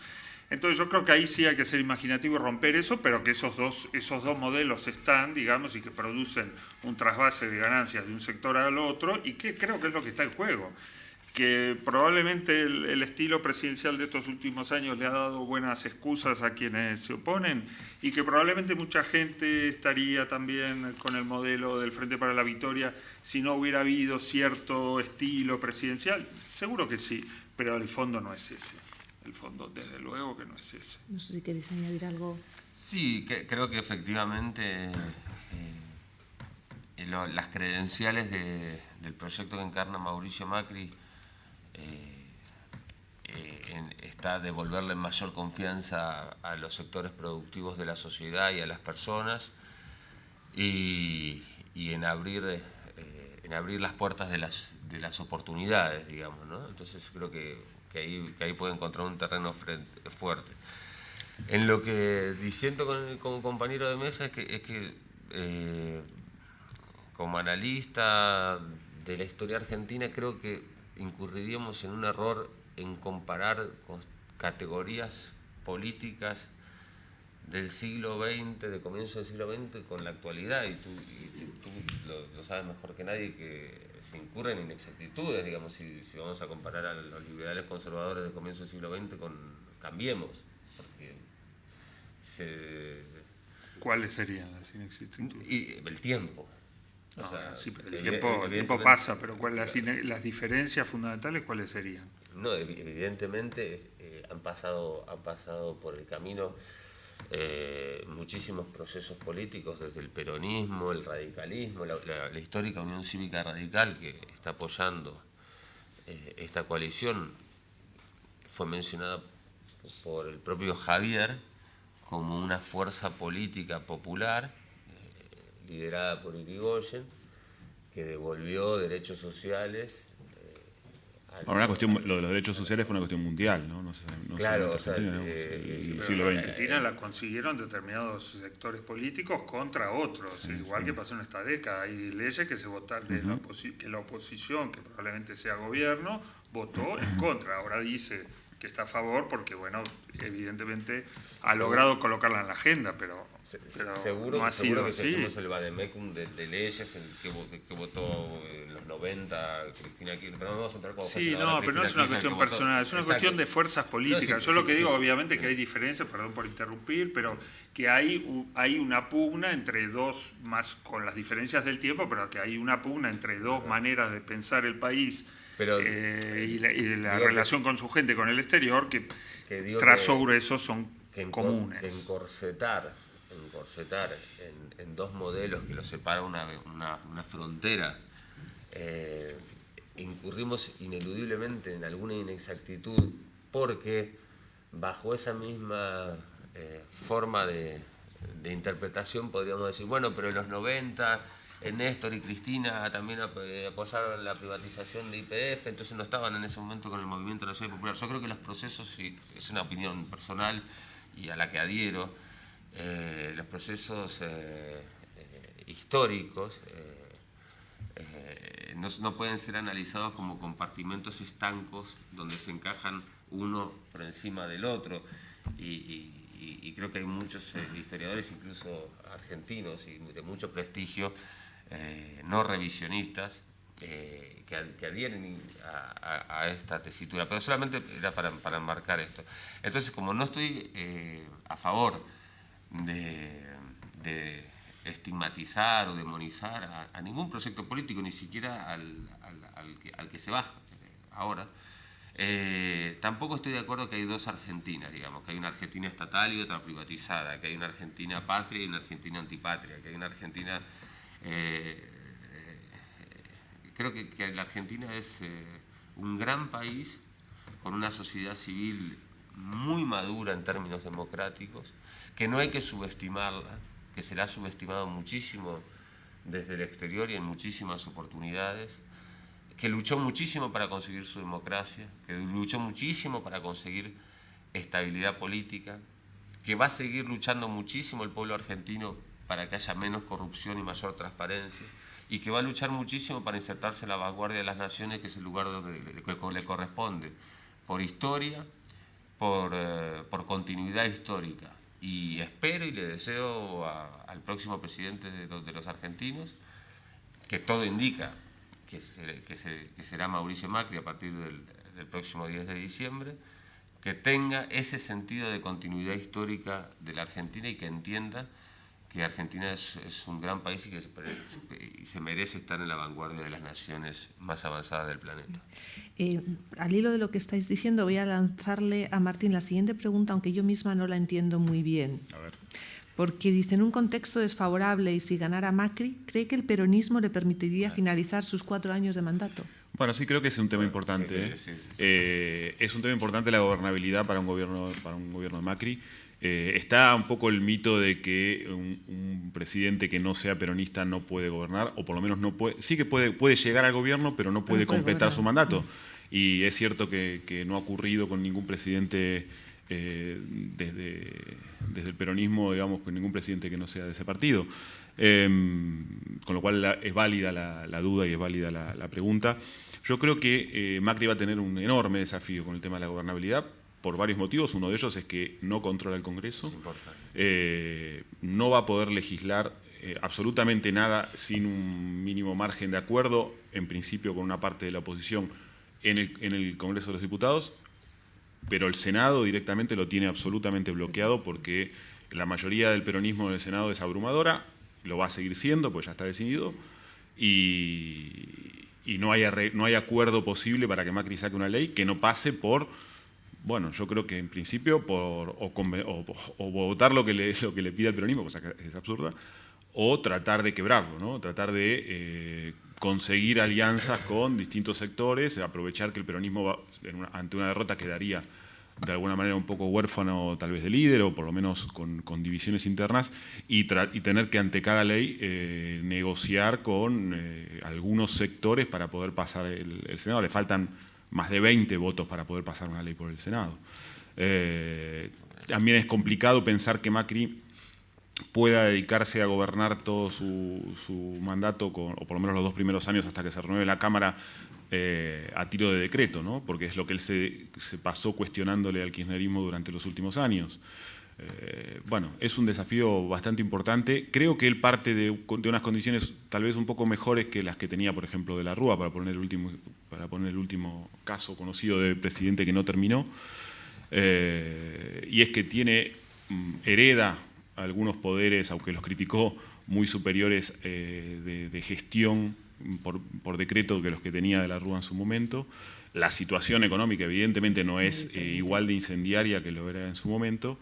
Entonces yo creo que ahí sí hay que ser imaginativo y romper eso, pero que esos dos modelos están, digamos, y que producen un trasvase de ganancias de un sector al otro, y que creo que es lo que está en juego. Que probablemente el estilo presidencial de estos últimos años le ha dado buenas excusas a quienes se oponen y que probablemente mucha gente estaría también con el modelo del Frente para la Victoria si no hubiera habido cierto estilo presidencial. Seguro que sí, pero el fondo no es ese. El fondo, desde luego que no es ese. No sé si queréis añadir algo. Sí, creo que efectivamente las credenciales del proyecto que encarna Mauricio Macri está devolverle mayor confianza a los sectores productivos de la sociedad y a las personas y en abrir las puertas de las oportunidades, digamos, ¿no? Entonces creo que ahí puede encontrar un terreno fuerte. En lo que diciendo con un compañero de mesa es que como analista de la historia argentina creo que incurriríamos en un error en comparar con categorías políticas del siglo XX, de comienzo del siglo XX, con la actualidad, y tú lo sabes mejor que nadie, que se incurren en inexactitudes, digamos, si vamos a comparar a los liberales conservadores de comienzo del siglo XX con Cambiemos, porque ¿Cuáles serían las inexactitudes? Y el tiempo. No, O sea, sí, pero el tiempo pasa, pero las diferencias fundamentales, ¿cuáles serían? No, evidentemente han pasado por el camino muchísimos procesos políticos, desde el peronismo, el radicalismo, la histórica Unión Cívica Radical que está apoyando esta coalición, fue mencionada por el propio Javier como una fuerza política popular liderada por Irigoyen, que devolvió derechos sociales. Ahora, lo de los derechos sociales fue una cuestión mundial, ¿no? Claro, el siglo XX. En Argentina la consiguieron determinados sectores políticos contra otros, igual que pasó en esta década. Hay leyes que se votaron, que la oposición, que probablemente sea gobierno, votó en contra. Ahora dice que está a favor porque, bueno, evidentemente ha logrado colocarla en la agenda, pero seguro, no ha sido que así. hicimos el vademecum de leyes que votó en los 90 Cristina Kirchner, pero no vamos a entrar como sí, no, pero no es una cuestión personal, es una cuestión de fuerzas políticas. Yo lo que digo, obviamente, que hay diferencias, perdón por interrumpir, pero que hay una pugna entre dos, más con las diferencias del tiempo, pero que hay una pugna entre dos maneras de pensar el país y la relación con su gente, con el exterior, que trazó gruesos son comunes. Encorsetar en dos modelos que los separa una frontera, incurrimos ineludiblemente en alguna inexactitud, porque bajo esa misma forma de interpretación podríamos decir, bueno, pero en los 90 Néstor y Cristina también apoyaron la privatización de YPF, entonces no estaban en ese momento con el movimiento nacional y popular. Yo creo que los procesos, sí, es una opinión personal y a la que adhiero, los procesos históricos no pueden ser analizados como compartimentos estancos donde se encajan uno por encima del otro. Y creo que hay muchos historiadores, incluso argentinos y de mucho prestigio, no revisionistas, que adhieren a esta tesitura, pero solamente era para enmarcar esto. Entonces, como no estoy a favor de estigmatizar o demonizar a ningún proyecto político, ni siquiera al que se va ahora, tampoco estoy de acuerdo que hay dos Argentinas, digamos, que hay una Argentina estatal y otra privatizada, que hay una Argentina patria y una Argentina antipatria, que hay una Argentina... creo que la Argentina es un gran país con una sociedad civil muy madura en términos democráticos, que no hay que subestimarla, que se la ha subestimado muchísimo desde el exterior y en muchísimas oportunidades, que luchó muchísimo para conseguir su democracia, que luchó muchísimo para conseguir estabilidad política, que va a seguir luchando muchísimo el pueblo argentino para que haya menos corrupción y mayor transparencia, y que va a luchar muchísimo para insertarse en la vanguardia de las naciones, que es el lugar donde le corresponde, por historia, por continuidad histórica. Y espero y le deseo al próximo presidente de los argentinos, que todo indica que será Mauricio Macri a partir del próximo 10 de diciembre, que tenga ese sentido de continuidad histórica de la Argentina y que entienda que Argentina es un gran país y que se merece estar en la vanguardia de las naciones más avanzadas del planeta. Al hilo de lo que estáis diciendo, voy a lanzarle a Martín la siguiente pregunta, aunque yo misma no la entiendo muy bien. A ver. Porque dice, en un contexto desfavorable y si ganara Macri, ¿cree que el peronismo le permitiría finalizar sus 4 años de mandato? Bueno, sí, creo que es un tema importante. Sí. Es un tema importante la gobernabilidad para un gobierno de Macri. Está un poco el mito de que un presidente que no sea peronista no puede gobernar, o por lo menos no puede, sí que puede llegar al gobierno, pero no puede completar su mandato. Y es cierto que no ha ocurrido con ningún presidente desde el peronismo, digamos, con ningún presidente que no sea de ese partido. Con lo cual es válida la duda y es válida la pregunta. Yo creo que Macri va a tener un enorme desafío con el tema de la gobernabilidad, por varios motivos. Uno de ellos es que no controla el Congreso, no va a poder legislar absolutamente nada sin un mínimo margen de acuerdo, en principio con una parte de la oposición en el Congreso de los Diputados, pero el Senado directamente lo tiene absolutamente bloqueado porque la mayoría del peronismo en el Senado es abrumadora, lo va a seguir siendo, pues ya está decidido, y no hay acuerdo posible para que Macri saque una ley que no pase por... Bueno, yo creo que en principio o votar lo que le pide el peronismo, cosa que es absurda, o tratar de quebrarlo, ¿no? Tratar de conseguir alianzas con distintos sectores, aprovechar que el peronismo ante una derrota quedaría de alguna manera un poco huérfano tal vez de líder, o por lo menos con divisiones internas, y tener que ante cada ley negociar con algunos sectores para poder pasar el Senado. Le faltan más de 20 votos para poder pasar una ley por el Senado. También es complicado pensar que Macri pueda dedicarse a gobernar todo su mandato, o por lo menos los 2 primeros años hasta que se renueve la Cámara, a tiro de decreto, ¿no? Porque es lo que él se pasó cuestionándole al kirchnerismo durante los últimos años. Bueno, es un desafío bastante importante. Creo que él parte de unas condiciones tal vez un poco mejores que las que tenía, por ejemplo, de la Rúa, para poner el último caso conocido de presidente que no terminó. Y es que hereda algunos poderes, aunque los criticó, muy superiores de gestión por decreto que los que tenía de la Rúa en su momento. La situación económica evidentemente no es igual de incendiaria que lo era en su momento.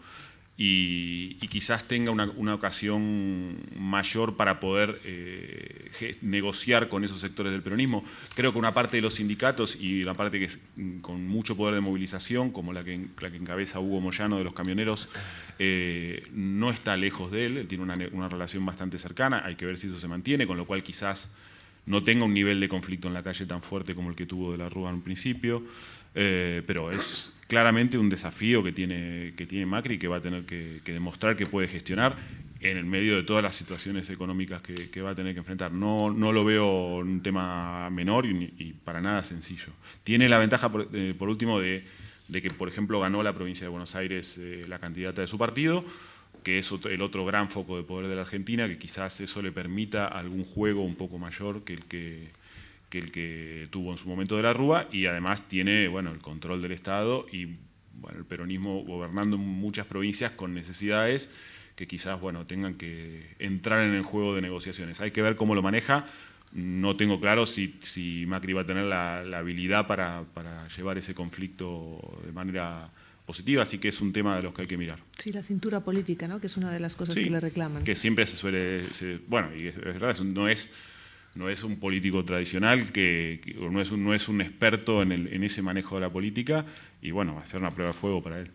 Y quizás tenga una ocasión mayor para poder negociar con esos sectores del peronismo. Creo que una parte de los sindicatos y una parte que es con mucho poder de movilización, como la que encabeza Hugo Moyano de los camioneros, no está lejos de él. Él tiene una relación bastante cercana, hay que ver si eso se mantiene, con lo cual quizás no tenga un nivel de conflicto en la calle tan fuerte como el que tuvo de la Rúa en un principio, pero es claramente un desafío que tiene Macri, que va a tener que demostrar que puede gestionar en el medio de todas las situaciones económicas que va a tener que enfrentar. No lo veo un tema menor y para nada sencillo. Tiene la ventaja, por último, de que, por ejemplo, ganó la provincia de Buenos Aires la candidata de su partido, que es el otro gran foco de poder de la Argentina, que quizás eso le permita algún juego un poco mayor que el que tuvo en su momento de la Rúa, y además tiene, bueno, el control del Estado y, bueno, el peronismo gobernando en muchas provincias con necesidades que quizás, bueno, tengan que entrar en el juego de negociaciones. Hay que ver cómo lo maneja. No tengo claro si Macri va a tener la habilidad para llevar ese conflicto de manera positiva, así que es un tema de los que hay que mirar. Sí, la cintura política, ¿no? Que es una de las cosas que le reclaman. Que siempre se suele... bueno, y es verdad, no es un político tradicional, no es un experto en ese manejo de la política, y bueno, va a ser una prueba de fuego para él.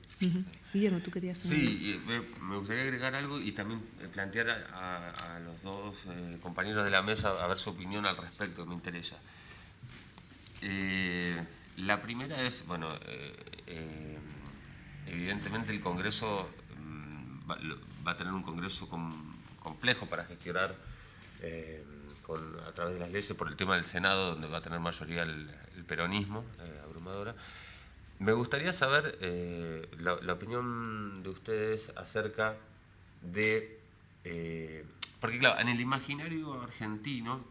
Guillermo, tú querías... Sí, me gustaría agregar algo y también plantear a los dos compañeros de la mesa a ver su opinión al respecto, me interesa. La primera es, bueno, evidentemente el Congreso va a tener un Congreso complejo para gestionar a través de las leyes por el tema del Senado, donde va a tener mayoría el peronismo abrumadora. Me gustaría saber la opinión de ustedes acerca de... porque claro, en el imaginario argentino,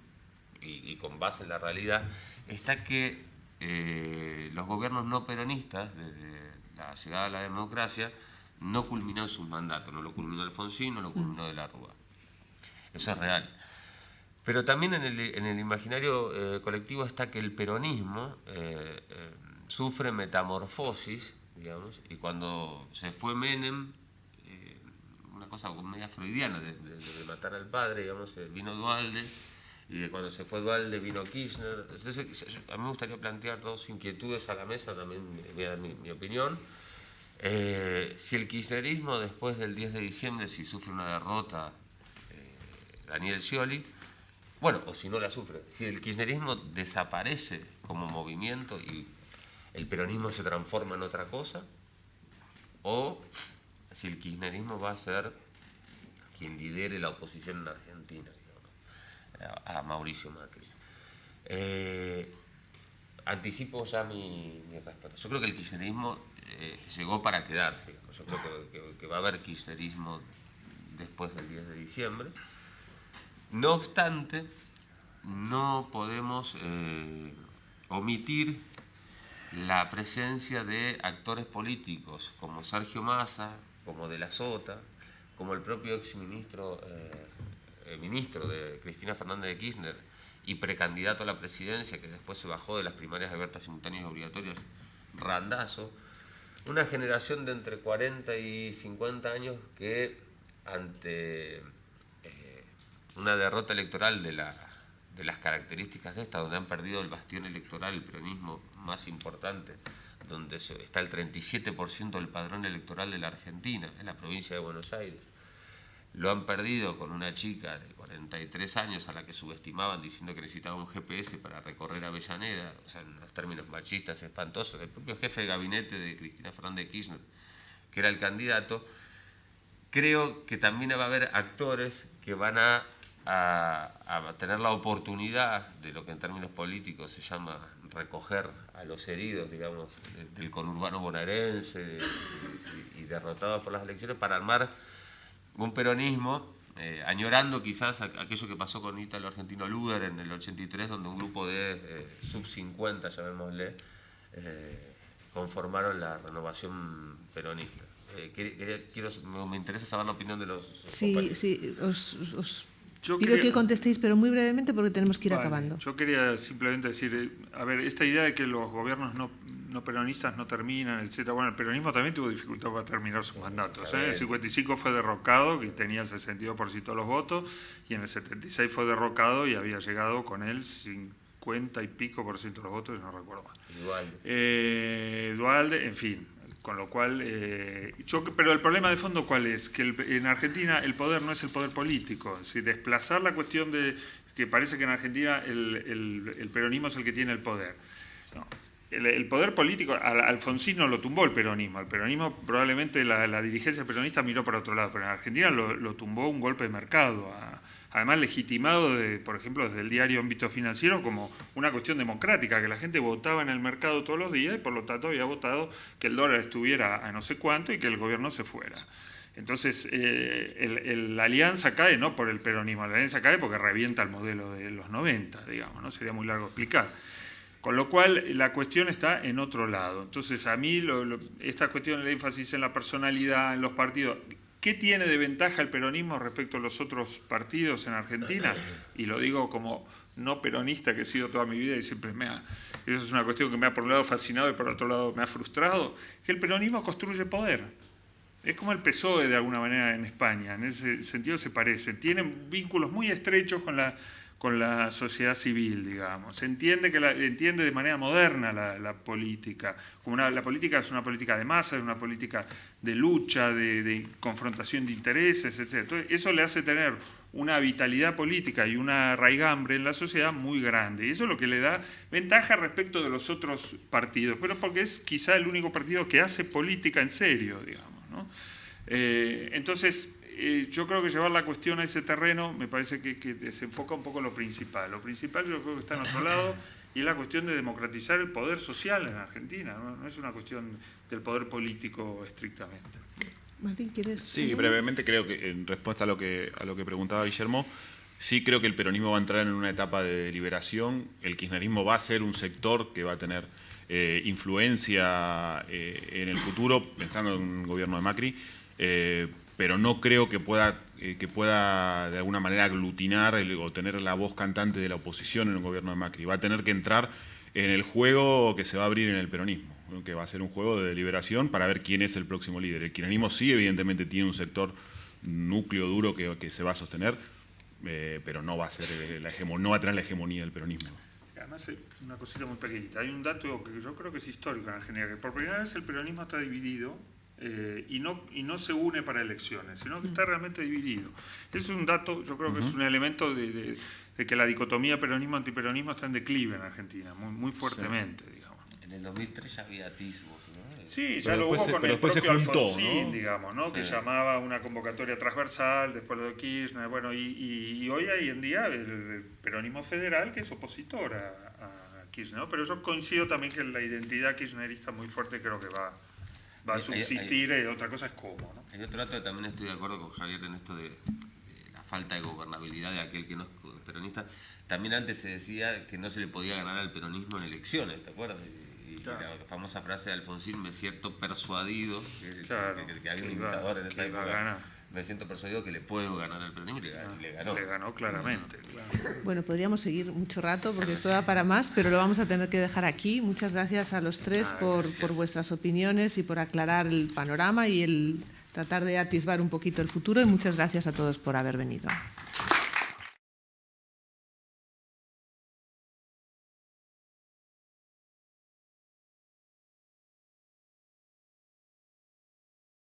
y con base en la realidad, está que los gobiernos no peronistas, desde la llegada a la democracia, no culminó sus mandatos, no lo culminó Alfonsín, no lo culminó de la Rúa. Eso es real. Pero también en el imaginario colectivo está que el peronismo sufre metamorfosis, digamos, y cuando se fue Menem, una cosa media freudiana de matar al padre, digamos, vino Duhalde, y cuando se fue Duhalde vino Kirchner. Entonces, a mí me gustaría plantear dos inquietudes a la mesa, también voy a dar mi opinión. Si el kirchnerismo después del 10 de diciembre, si sufre una derrota Daniel Scioli, bueno, o si no la sufre, si el kirchnerismo desaparece como movimiento y el peronismo se transforma en otra cosa, o si el kirchnerismo va a ser quien lidere la oposición en Argentina, digamos, a Mauricio Macri. Anticipo ya mi respuesta. Yo creo que el kirchnerismo llegó para quedarse. Digamos. Yo creo que va a haber kirchnerismo después del 10 de diciembre. No obstante, no podemos omitir la presencia de actores políticos como Sergio Massa, como De la Sota, como el propio exministro ministro de Cristina Fernández de Kirchner y precandidato a la presidencia, que después se bajó de las primarias abiertas simultáneas y obligatorias, Randazzo. Una generación de entre 40 y 50 años que ante una derrota electoral de las características de esta, donde han perdido el bastión electoral, el peronismo más importante, donde está el 37% del padrón electoral de la Argentina, en la provincia de Buenos Aires. Lo han perdido con una chica de 43 años a la que subestimaban diciendo que necesitaba un GPS para recorrer Avellaneda, o sea, en los términos machistas espantosos, el propio jefe de gabinete de Cristina Fernández de Kirchner, que era el candidato. Creo que también va a haber actores que van a tener la oportunidad de lo que en términos políticos se llama recoger a los heridos, digamos, del conurbano bonaerense y derrotados por las elecciones para armar un peronismo, añorando quizás aquello que pasó con Ítalo Argentino Luder en el 83, donde un grupo de sub-50, llamémosle, conformaron la renovación peronista. Me interesa saber la opinión de los compañeros. Sí, pido que contestéis, pero muy brevemente porque tenemos que ir acabando. Yo quería simplemente decir, a ver, esta idea de que los gobiernos no peronistas no terminan, etcétera. Bueno, el peronismo también tuvo dificultad para terminar sus mandatos. En el 55 fue derrocado, que tenía el 62% de los votos, y en el 76 fue derrocado y había llegado con él 50 y pico % de los votos, no recuerdo más. Duhalde, en fin. Con lo cual, pero el problema de fondo, ¿cuál es? Que en Argentina el poder no es el poder político. Es decir, desplazar la cuestión de que parece que en Argentina el peronismo es el que tiene el poder. No. El poder político, Alfonsín no lo tumbó el peronismo. El peronismo, probablemente la dirigencia peronista miró para otro lado, pero en Argentina lo tumbó un golpe de mercado, además legitimado, por ejemplo, desde el diario Ámbito Financiero como una cuestión democrática, que la gente votaba en el mercado todos los días y por lo tanto había votado que el dólar estuviera a no sé cuánto y que el gobierno se fuera. Entonces, la alianza cae no por el peronismo, la alianza cae porque revienta el modelo de los 90, digamos, ¿no? Sería muy largo explicar. Con lo cual, la cuestión está en otro lado. Entonces, a mí, esta cuestión del énfasis en la personalidad, en los partidos, ¿qué tiene de ventaja el peronismo respecto a los otros partidos en Argentina? Y lo digo como no peronista que he sido toda mi vida y siempre eso es una cuestión que me ha por un lado fascinado y por otro lado me ha frustrado, que el peronismo construye poder. Es como el PSOE de alguna manera en España, en ese sentido se parecen. Tienen vínculos muy estrechos con la sociedad civil, digamos. Se entiende entiende de manera moderna la política. La política es una política de masa, es una política de lucha, de confrontación de intereses, etc. Entonces, eso le hace tener una vitalidad política y una raigambre en la sociedad muy grande. Y eso es lo que le da ventaja respecto de los otros partidos, pero porque es quizá el único partido que hace política en serio, digamos, ¿no? Entonces, yo creo que llevar la cuestión a ese terreno me parece que desenfoca un poco lo principal. Lo principal yo creo que está en otro lado y es la cuestión de democratizar el poder social en Argentina, ¿no? No es una cuestión del poder político estrictamente. Martín, ¿quieres? Sí, brevemente creo que en respuesta a lo que preguntaba Guillermo, sí creo que el peronismo va a entrar en una etapa de liberación. El kirchnerismo va a ser un sector que va a tener influencia en el futuro, pensando en un gobierno de Macri, pero no creo que pueda de alguna manera aglutinar o tener la voz cantante de la oposición en un gobierno de Macri. Va a tener que entrar en el juego que se va a abrir en el peronismo, que va a ser un juego de deliberación para ver quién es el próximo líder. El kirchnerismo sí, evidentemente, tiene un sector núcleo duro que se va a sostener, pero no va a ser no va a tener la hegemonía del peronismo. Además, una cosita muy pequeñita. Hay un dato que yo creo que es histórico en Argentina, que por primera vez el peronismo está dividido y no se une para elecciones, sino que está realmente dividido. Es un dato, yo creo que es un elemento de que la dicotomía peronismo-antiperonismo está en declive en Argentina, muy fuertemente, digamos. En el 2003 ya había atisbos, ¿no? Sí, ya pero lo hubo con el propio Alfonsín, ¿no? Digamos, ¿no? Que llamaba una convocatoria transversal, después lo de Kirchner, bueno, y hoy en día el peronismo federal que es opositor a Kirchner, ¿no? Pero yo coincido también que la identidad kirchnerista muy fuerte creo que va a subsistir, otra cosa es cómo, ¿no? Hay otro dato que también estoy de acuerdo con Javier en esto de la falta de gobernabilidad de aquel que no es peronista. También antes se decía que no se le podía ganar al peronismo en elecciones, ¿te acuerdas? Y claro, la famosa frase de Alfonsín, me siento persuadido, que había un imitador en esa época, me siento persuadido que le puedo ganar al peronismo y le ganó. Le ganó claramente. Claro. Bueno, podríamos seguir mucho rato porque esto da para más, pero lo vamos a tener que dejar aquí. Muchas gracias a los tres por vuestras opiniones y por aclarar el panorama y el tratar de atisbar un poquito el futuro, y muchas gracias a todos por haber venido.